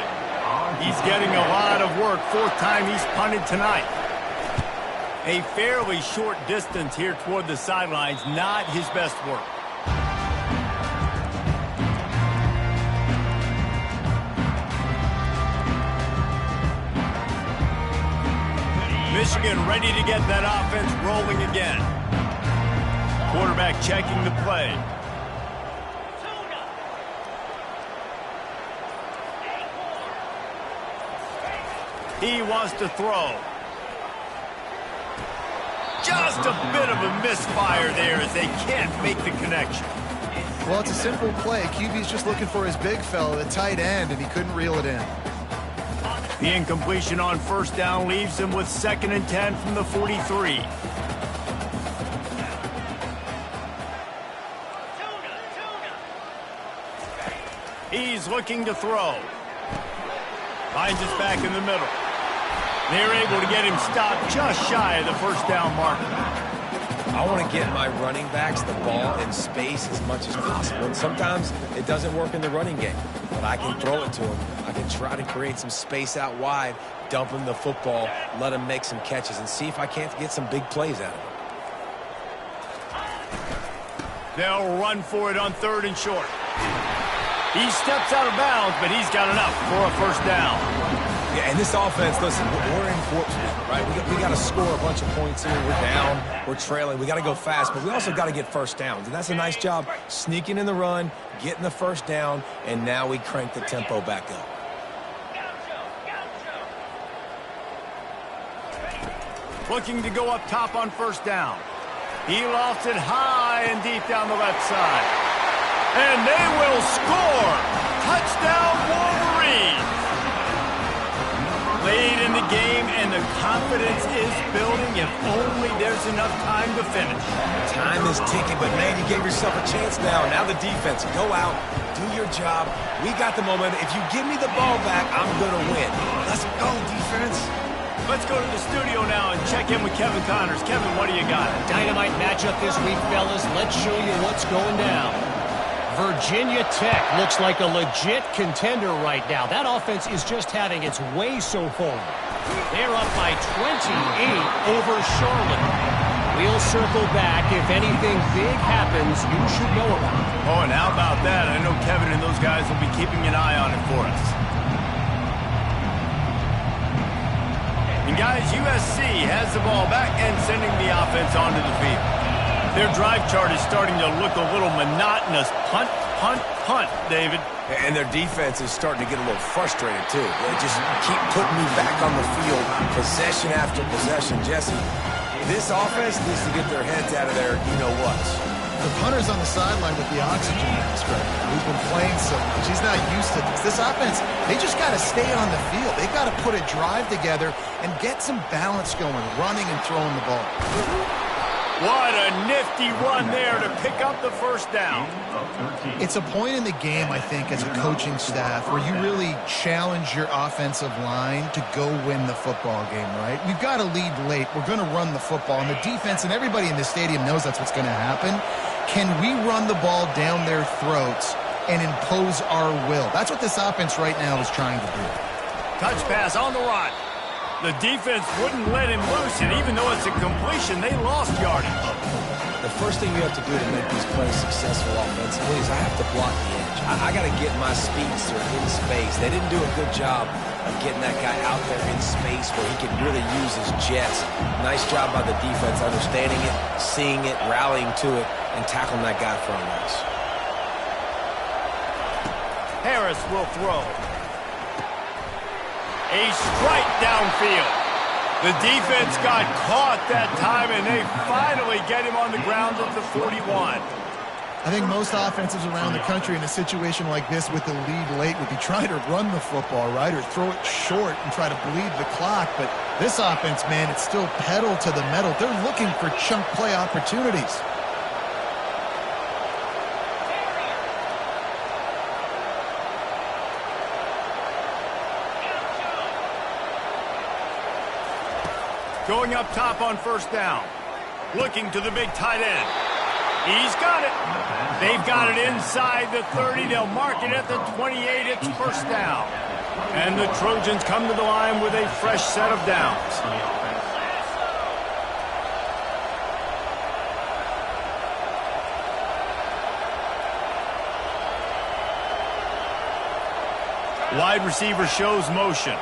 He's getting a lot of work. Fourth time he's punted tonight. A fairly short distance here toward the sidelines. Not his best work. Michigan ready to get that offense rolling again. Quarterback checking the play. He wants to throw. Just a bit of a misfire there as they can't make the connection.
Well, it's a simple play. QB's just looking for his big fella, the tight end, and he couldn't reel it in.
The incompletion on first down leaves him with 2nd and 10 from the 43. He's looking to throw. Finds us back in the middle. They're able to get him stopped just shy of the first down marker.
I want to get my running backs the ball in space as much as possible. And sometimes it doesn't work in the running game, but I can throw it to them. I can try to create some space out wide, dump him the football, let him make some catches, and see if I can't get some big plays out of him.
They'll run for it on 3rd and short. He steps out of bounds, but he's got enough for a first down.
Yeah, and this offense, listen, we're in Portsmouth, right? We got to score a bunch of points here. We're down, we're trailing. We got to go fast, but we also got to get first downs. And that's a nice job sneaking in the run, getting the first down, and now we crank the tempo back up.
Looking to go up top on first down. He lofts it high and deep down the left side. And they will score! Touchdown Wolverines! Late in the game, and the confidence is building if only there's enough time to finish.
Time is ticking, but man, you gave yourself a chance now. Now the defense, go out, do your job. We got the momentum. If you give me the ball back, I'm going to win. Let's go, defense.
Let's go to the studio now and check in with Kevin Connors. Kevin, what do you got?
Dynamite matchup this week, fellas. Let's show you what's going down. Virginia Tech looks like a legit contender right now. That offense is just having its way so far. They're up by 28 over Charlotte. We'll circle back. If anything big happens, you should know about it.
Oh, and how about that? I know Kevin and those guys will be keeping an eye on it for us. And guys, USC has the ball back and sending the offense onto the field. Their drive chart is starting to look a little monotonous. Punt, punt, punt, David.
And their defense is starting to get a little frustrated, too. They just keep putting me back on the field, possession after possession. Jesse, this offense needs to get their heads out of there, you-know-whats.
The punter's on the sideline with the oxygen mask right now. He's been playing so much. He's not used to this. This offense, they just got to stay on the field. They've got to put a drive together and get some balance going, running and throwing the ball.
What a nifty run there to pick up the first down.
It's a point in the game, I think, as a coaching staff where you really challenge your offensive line to go win the football game, right? We've got to lead late. We're going to run the football, and the defense and everybody in the stadium knows that's what's going to happen. Can we run the ball down their throats and impose our will? That's what this offense right now is trying to do.
Touch pass on the run. The defense wouldn't let him loose, and even though it's a completion, they lost yardage.
The first thing you have to do to make these plays successful offensively is I have to block the edge. I got to get my speedster in space. They didn't do a good job of getting that guy out there in space where he could really use his jets. Nice job by the defense understanding it, seeing it, rallying to it, and tackling that guy for a loss.
Harris will throw. A strike downfield. The defense got caught that time, and they finally get him on the ground at the 41.
I think most offenses around the country in a situation like this with the lead late would be trying to run the football, right, or throw it short and try to bleed the clock. But this offense, man, it's still pedal to the metal. They're looking for chunk play opportunities.
Going up top on first down. Looking to the big tight end. He's got it. They've got it inside the 30. They'll mark it at the 28. It's first down. And the Trojans come to the line with a fresh set of downs. Wide receiver shows motion.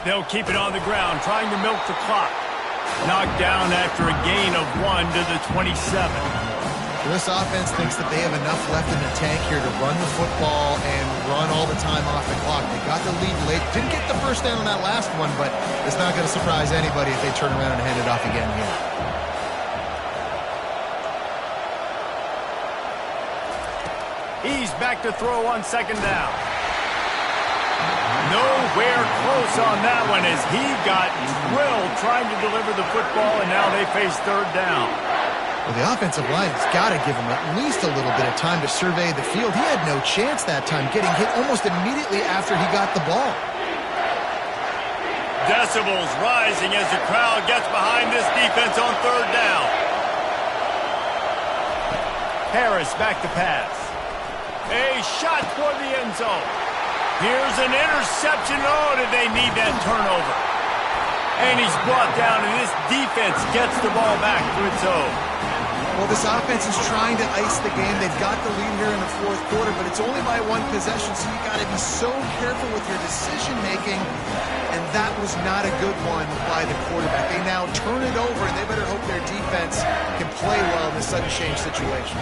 They'll keep it on the ground, trying to milk the clock. Knocked down after a gain of 1 to the 27.
This offense thinks that they have enough left in the tank here to run the football and run all the time off the clock. They got the lead late. Didn't get the first down on that last one, but it's not going to surprise anybody if they turn around and hand it off again here.
He's back to throw on second down. Nowhere close on that one as he got drilled trying to deliver the football, and now they face third down.
Well, the offensive line has got to give him at least a little bit of time to survey the field. He had no chance that time, getting hit almost immediately after he got the ball.
Decibels rising as the crowd gets behind this defense on third down. Harris back to pass. A shot toward the end zone. Here's an interception. Oh, did they need that turnover? And he's brought down, and this defense gets the ball back to its own.
Well, this offense is trying to ice the game. They've got the lead here in the fourth quarter, but it's only by one possession, so you got to be so careful with your decision-making, and that was not a good one by the quarterback. They now turn it over, and they better hope their defense can play well in this sudden change situation.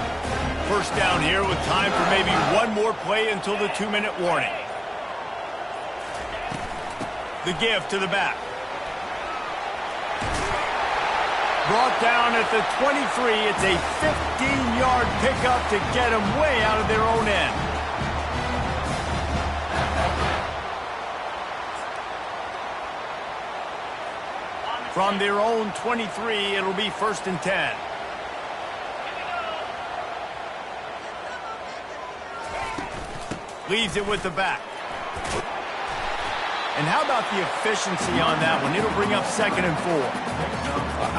First down here with time for maybe one more play until the 2-minute warning. The give to the back. Brought down at the 23. It's a 15-yard pickup to get them way out of their own end. From their own 23, it'll be 1st and 10. Leaves it with the back. And how about the efficiency on that one? It'll bring up 2nd and 4.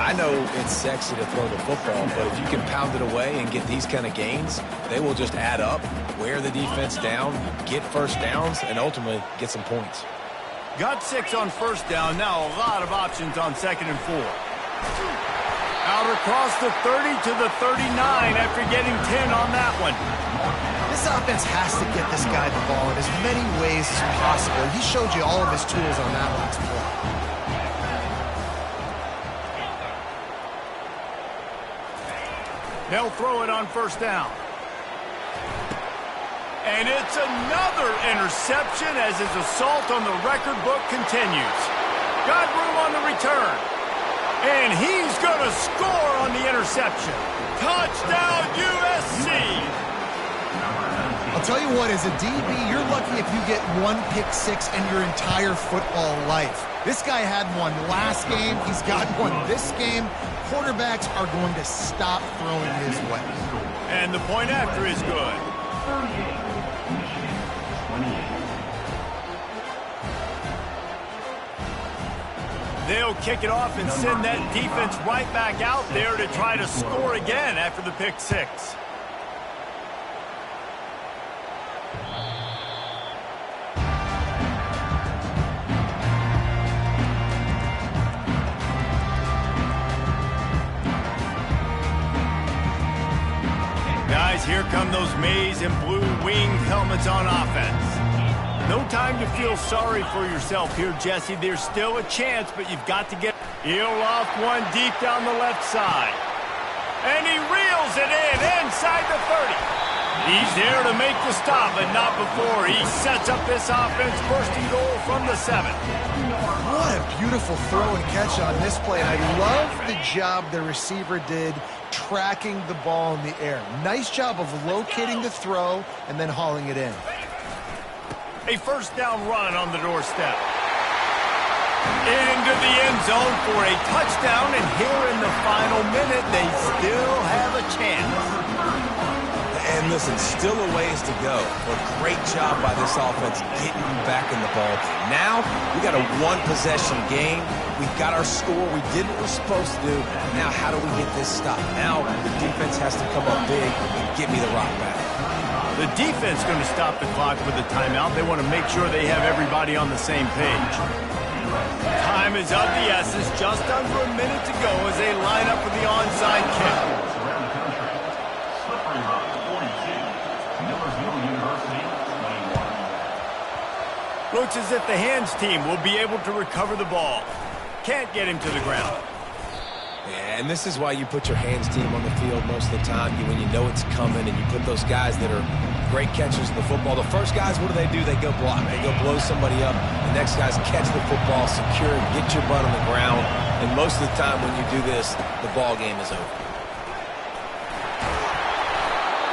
I know it's sexy to throw the football, but if you can pound it away and get these kind of gains, they will just add up, wear the defense down, get first downs, and ultimately get some points.
Got 6 on first down. Now a lot of options on 2nd and 4. Out across the 30 to the 39 after getting 10 on that one.
This offense has to get this guy the ball in as many ways as possible. He showed you all of his tools on that last play.
They'll throw it on first down. And it's another interception as his assault on the record book continues. Got room on the return. And he's going to score on the interception. Touchdown, USC!
I'll tell you what, as a DB, you're lucky if you get one pick six in your entire football life. This guy had one last game. He's got one this game. Quarterbacks are going to stop throwing his way.
And the point after is good. 38. They'll kick it off and send that defense right back out there to try to score again after the pick six. Guys, here come those maize and blue winged helmets on offense. No time to feel sorry for yourself here, Jesse. There's still a chance, but you've got to get... He'll off one deep down the left side. And he reels it in inside the 30. He's there to make the stop, but not before. He sets up this offense first and goal from the 7.
What a beautiful throw and catch on this play. And I love the job the receiver did tracking the ball in the air. Nice job of locating the throw and then hauling it in.
A first down run on the doorstep. Into the end zone for a touchdown, and here in the final minute, they still have a chance.
And listen, still a ways to go. But great job by this offense getting back in the ball game. Now, we got a one-possession game. We've got our score. We did what we're supposed to do. Now, how do we get this stopped? Now, the defense has to come up big and get me the rock back.
The defense going to stop the clock with a timeout. They want to make sure they have everybody on the same page. Time is of the essence. Just under a minute to go as they line up for the onside kick. Looks as if the hands team will be able to recover the ball. Can't get him to the ground.
Yeah, and this is why you put your hands team on the field most of the time, when you know it's coming, and you put those guys that are great catchers of the football. The first guys, what do? They go block. They go blow somebody up. The next guys catch the football, secure it, get your butt on the ground. And most of the time when you do this, the ball game is over.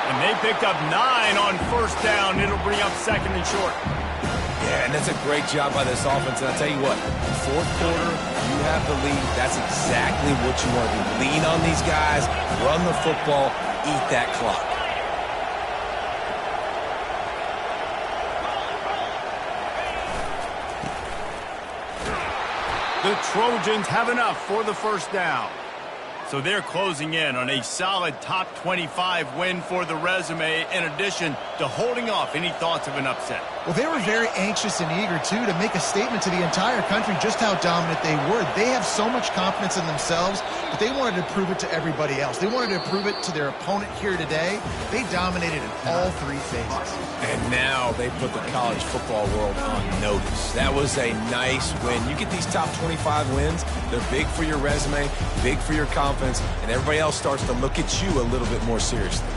And they picked up 9 on first down. It'll bring up second and short.
Yeah, and that's a great job by this offense. And I'll tell you what, fourth quarter, you have the lead. That's exactly what you want to do. Lean on these guys, run the football, eat that clock.
The Trojans have enough for the first down. So they're closing in on a solid top 25 win for the resume, in addition to holding off any thoughts of an upset.
Well, they were very anxious and eager, too, to make a statement to the entire country just how dominant they were. They have so much confidence in themselves, but they wanted to prove it to everybody else. They wanted to prove it to their opponent here today. They dominated in all 3 phases.
And now they put the college football world on notice. That was a nice win. You get these top 25 wins, they're big for your resume, big for your confidence, and everybody else starts to look at you a little bit more seriously.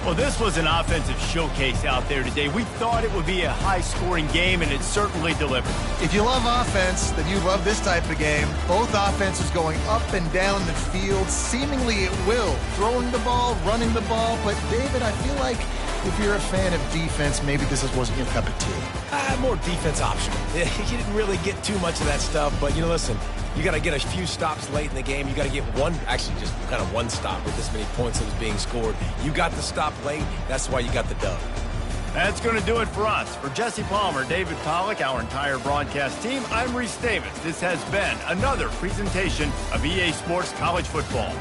Well, this was an offensive showcase out there today. We thought it would be a high-scoring game, and it certainly delivered.
If you love offense, then you love this type of game. Both offenses going up and down the field, seemingly at will. Throwing the ball, running the ball. But, David, I feel like if you're a fan of defense, maybe this wasn't your cup of tea.
More defense optional. You didn't really get too much of that stuff, but, listen, you got to get a few stops late in the game. You got to get just kind of one stop with this many points that was being scored. You got the stop late. That's why you got the dub.
That's going to do it for us. For Jesse Palmer, David Pollack, our entire broadcast team, I'm Reese Davis. This has been another presentation of EA Sports College Football.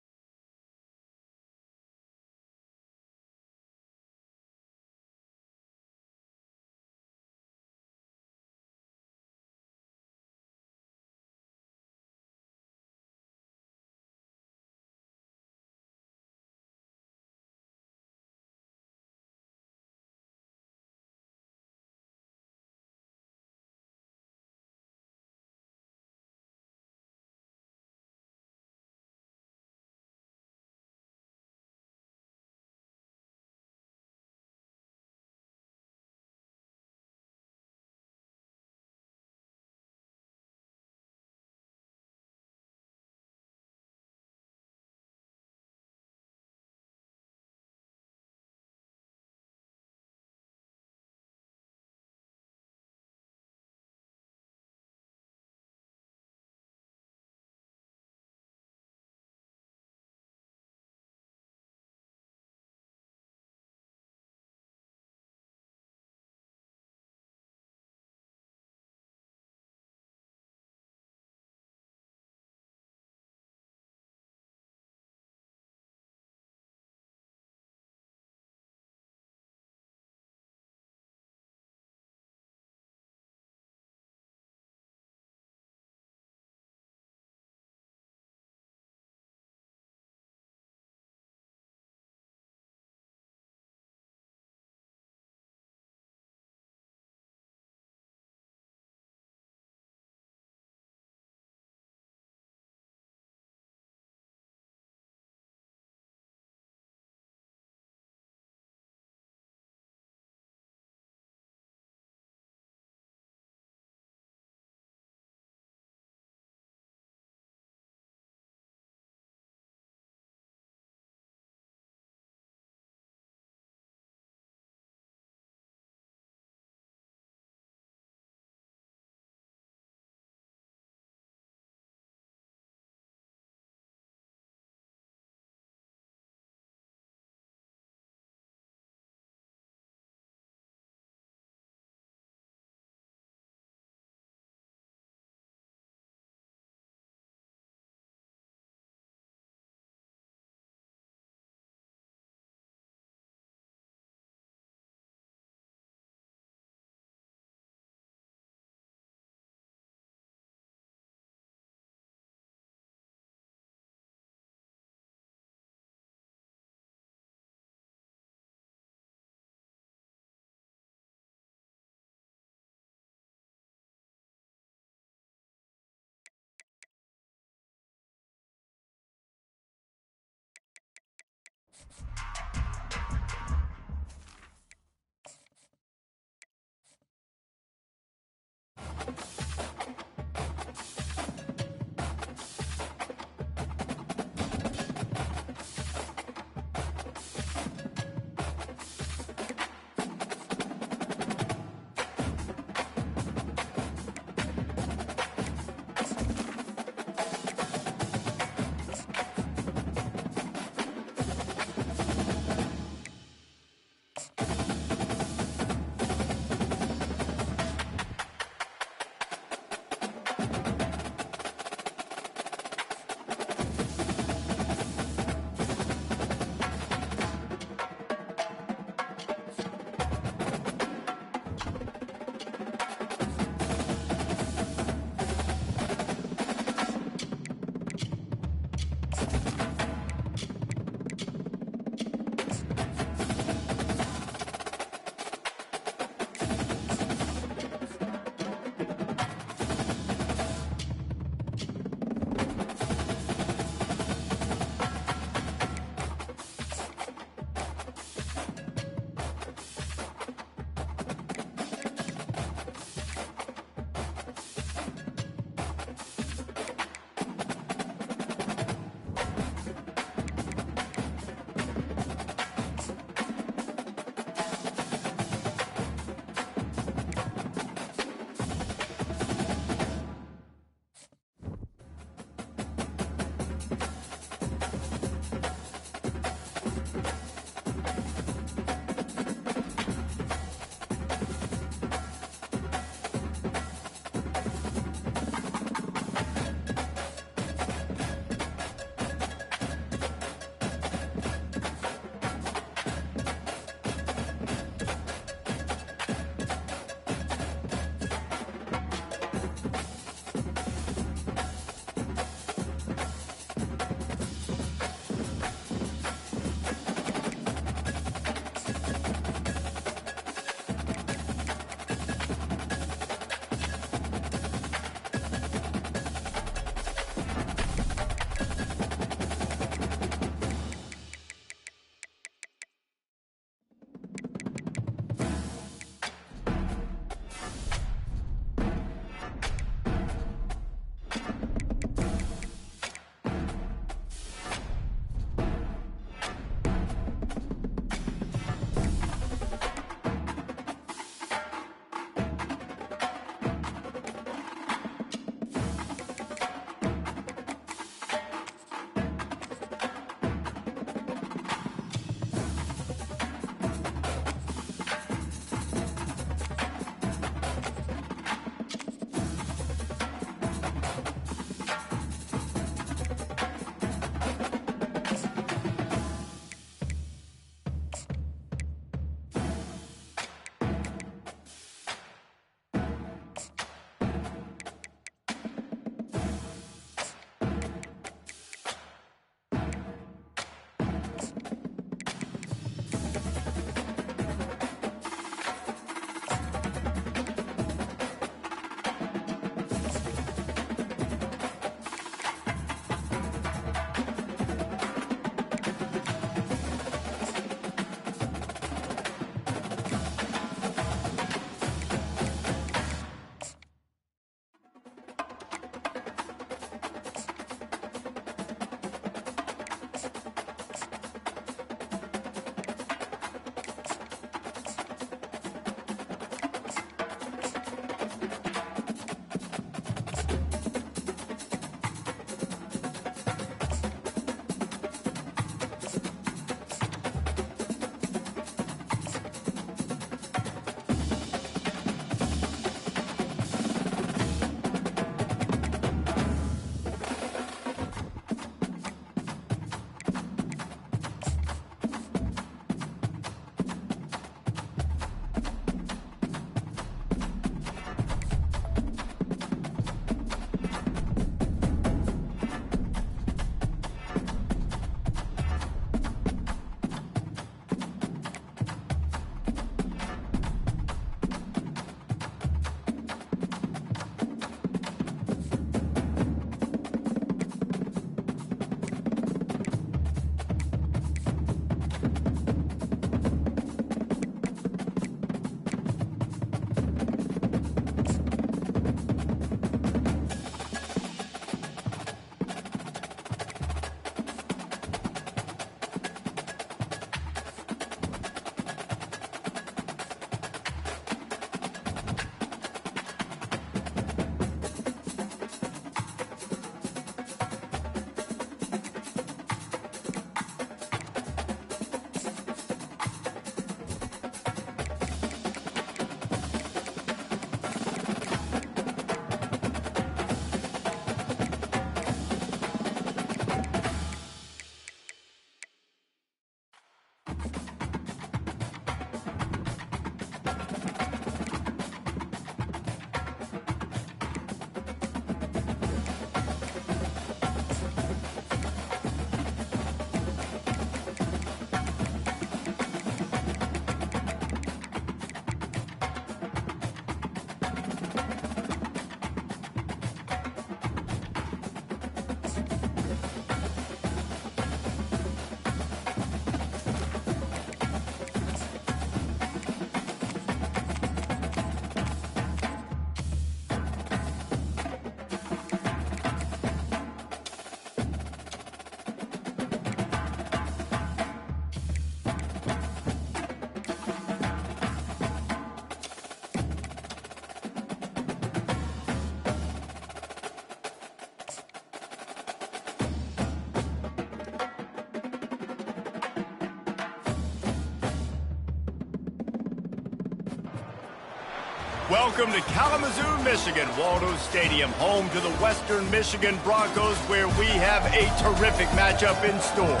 Welcome to Kalamazoo, Michigan, Waldo Stadium, home to the Western Michigan Broncos, where we have a terrific matchup in store.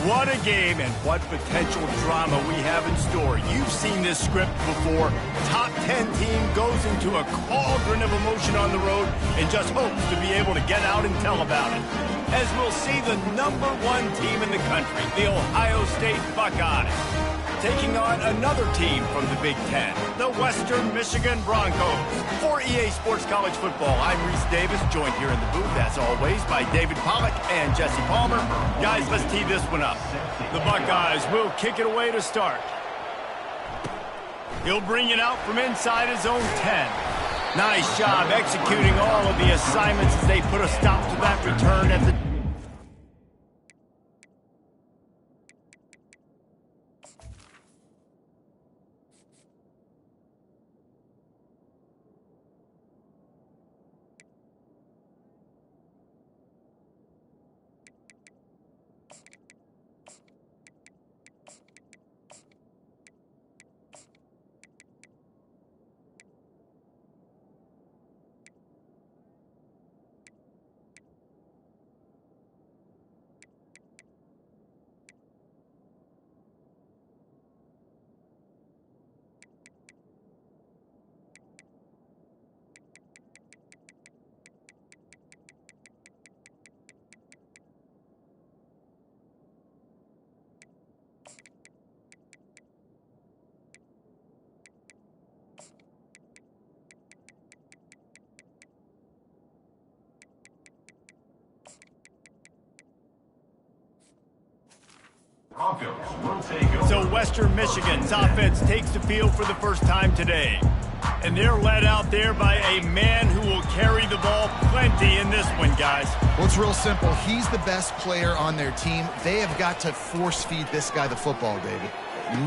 What a game and what potential drama we have in store. You've seen this script before. Top 10 team goes into a cauldron of emotion on the road and just hopes to be able to get out and tell about it. As we'll see the #1 team in the country, the Ohio State Buckeyes, taking on another team from the Big Ten, the Western Michigan Broncos. For EA Sports College Football, I'm Reese Davis, joined here in the booth, as always, by David Pollack and Jesse Palmer. Guys, let's tee this one up. The Buckeyes will kick it away to start. He'll bring it out from inside his own 10. Nice job executing all of the assignments as they put a stop to that return at the... So Western Michigan's offense takes the field for the first time today. And they're led out there by a man who will carry the ball plenty in this one, guys.
Well, it's real simple. He's the best player on their team. They have got to force-feed this guy the football, David.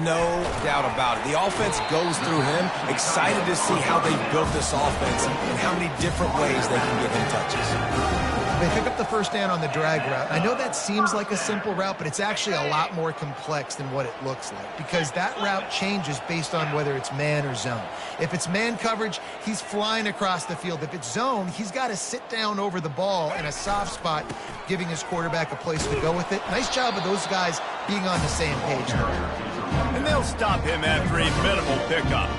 No doubt about it. The offense goes through him. Excited to see how they've built this offense and how many different ways they can give him touches.
They pick up the first down on the drag route. I know that seems like a simple route, but it's actually a lot more complex than what it looks like, because that route changes based on whether it's man or zone. If it's man coverage, he's flying across the field. If it's zone, he's got to sit down over the ball in a soft spot, giving his quarterback a place to go with it. Nice job of those guys being on the same page there.
And they'll stop him after a minimal pickup.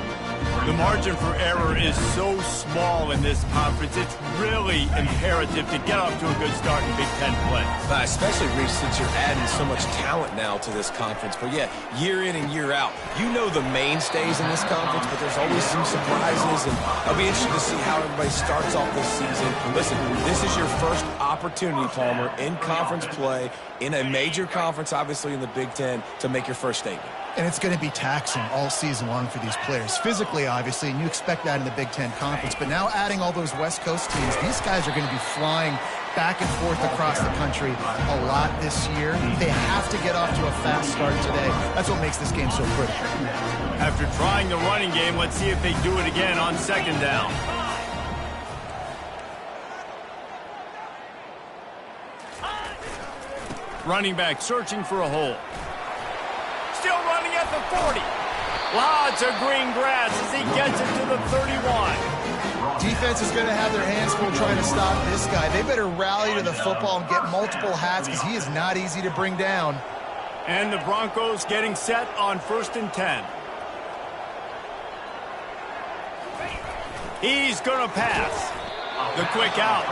The margin for error is so small in this conference, it's really imperative to get off to a good start in Big Ten play.
Especially, Reece, since you're adding so much talent now to this conference. But yeah, year in and year out, you know the mainstays in this conference, but there's always some surprises, and I'll be interested to see how everybody starts off this season. Listen, this is your first opportunity, Palmer, in conference play, in a major conference, obviously in the Big Ten, to make your first statement.
And it's going to be taxing all season long for these players. Physically, obviously, and you expect that in the Big Ten Conference. But now adding all those West Coast teams, these guys are going to be flying back and forth across the country a lot this year. They have to get off to a fast start today. That's what makes this game so critical.
After trying the running game, let's see if they do it again on second down. Running back searching for a hole. Still running at the 40. Lots of green grass as he gets it to the 31.
Defense is going to have their hands full trying to stop this guy. They better rally to the football and get multiple hats, because he is not easy to bring down.
And the Broncos getting set on 1st and 10. He's going to pass. The quick out.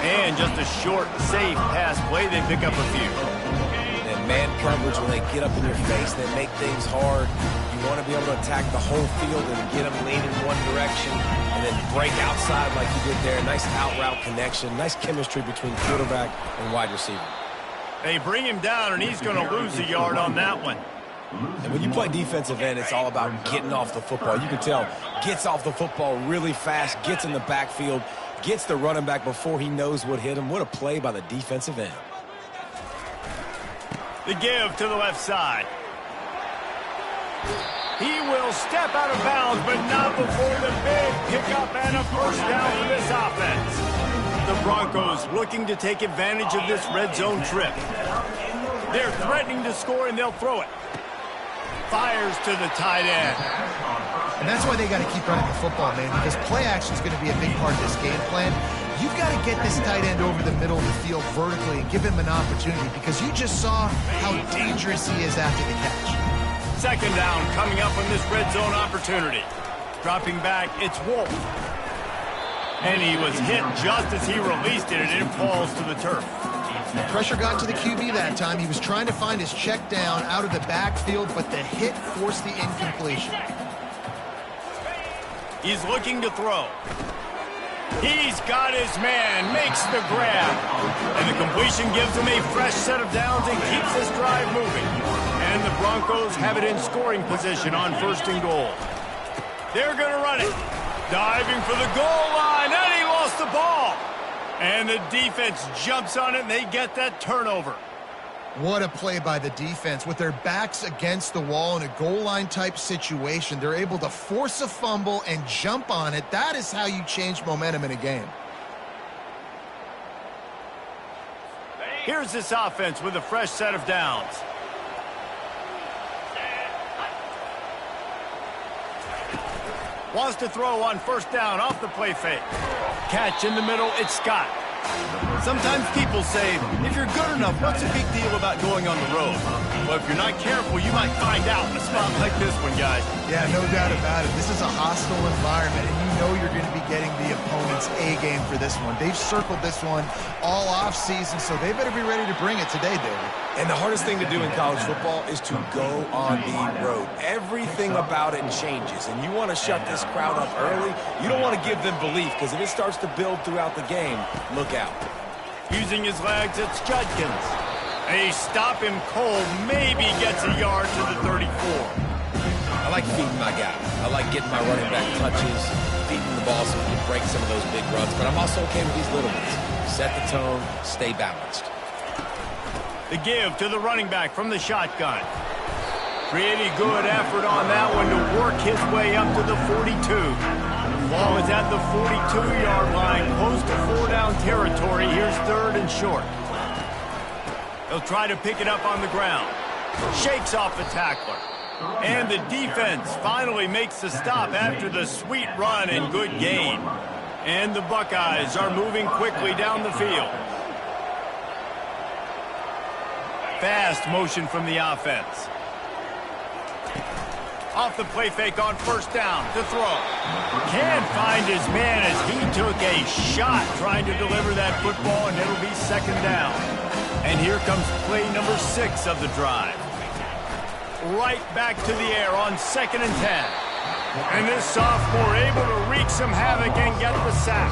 And just a short, safe pass play. They pick up a few.
Man coverage, when they get up in your face, they make things hard. You want to be able to attack the whole field and get them leaning one direction and then break outside like you did there. Nice out-route connection. Nice chemistry between quarterback and wide receiver.
They bring him down, and he's going to lose a yard on that one.
And when you play defensive end, it's all about getting off the football. You can tell, gets off the football really fast, gets in the backfield, gets the running back before he knows what hit him. What a play by the defensive end.
The give to the left side. He will step out of bounds, but not before the big pickup and a first down for this offense. The Broncos looking to take advantage of this red zone trip. They're threatening to score, and they'll throw it. Fires to the tight end.
And that's why they got to keep running the football, man, because play action is going to be a big part of this game plan. You've got to get this tight end over the middle of the field vertically and give him an opportunity, because you just saw how dangerous he is after the catch.
Second down coming up on this red zone opportunity. Dropping back, it's Wolf. And he was hit just as he released it, and it falls to the turf.
Pressure got to the QB that time. He was trying to find his check down out of the backfield, but the hit forced the incompletion.
He's looking to throw. He's got his man, makes the grab. And the completion gives him a fresh set of downs and keeps this drive moving. And the Broncos have it in scoring position on 1st and goal. They're going to run it. Diving for the goal line, and he lost the ball. And the defense jumps on it, and they get that turnover.
What a play by the defense. With their backs against the wall in a goal line type situation, they're able to force a fumble and jump on it. That is how you change momentum in a game.
Here's this offense with a fresh set of downs. Wants to throw on 1st down off the play fake. Catch in the middle, it's Scott. Sometimes people say, if you're good enough, what's the big deal about going on the road? Well, if you're not careful, you might find out in a spot like this one, guys.
Yeah, no doubt about it. This is a hostile environment, and you know you're going to be getting the opponent's A game for this one. They've circled this one all offseason, so they better be ready to bring it today, David.
And the hardest thing to do in college football is to go on the road. Everything about it changes, and you want to shut this crowd up early. You don't want to give them belief, because if it starts to build throughout the game, look out.
Using his legs, it's Judkins. They stop him cold, maybe gets a yard to the 34.
I like feeding my guy. I like getting my running back touches, feeding the ball so we can break some of those big runs, but I'm also okay with these little ones. Set the tone, stay balanced.
The give to the running back from the shotgun. Pretty good effort on that one to work his way up to the 42. Ball is at the 42-yard line, close to 4-down territory. Here's 3rd and short. He'll try to pick it up on the ground. Shakes off the tackler. And the defense finally makes the stop after the sweet run and good gain. And the Buckeyes are moving quickly down the field. Fast motion from the offense. Off the play fake on 1st down to throw. Can't find his man as he took a shot trying to deliver that football, and it'll be 2nd down. And here comes play number 6 of the drive. Right back to the air on 2nd and 10. And this sophomore able to wreak some havoc and get the sack.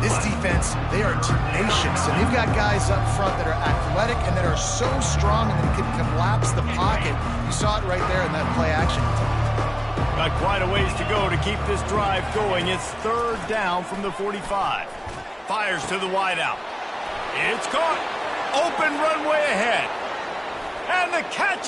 This defense, they are tenacious, and they've got guys up front that are athletic and that are so strong and that can collapse the pocket. You saw it right there in that play action.
Got quite a ways to go to keep this drive going. It's 3rd down from the 45. Fires to the wideout. It's caught. Open runway ahead. And the catch.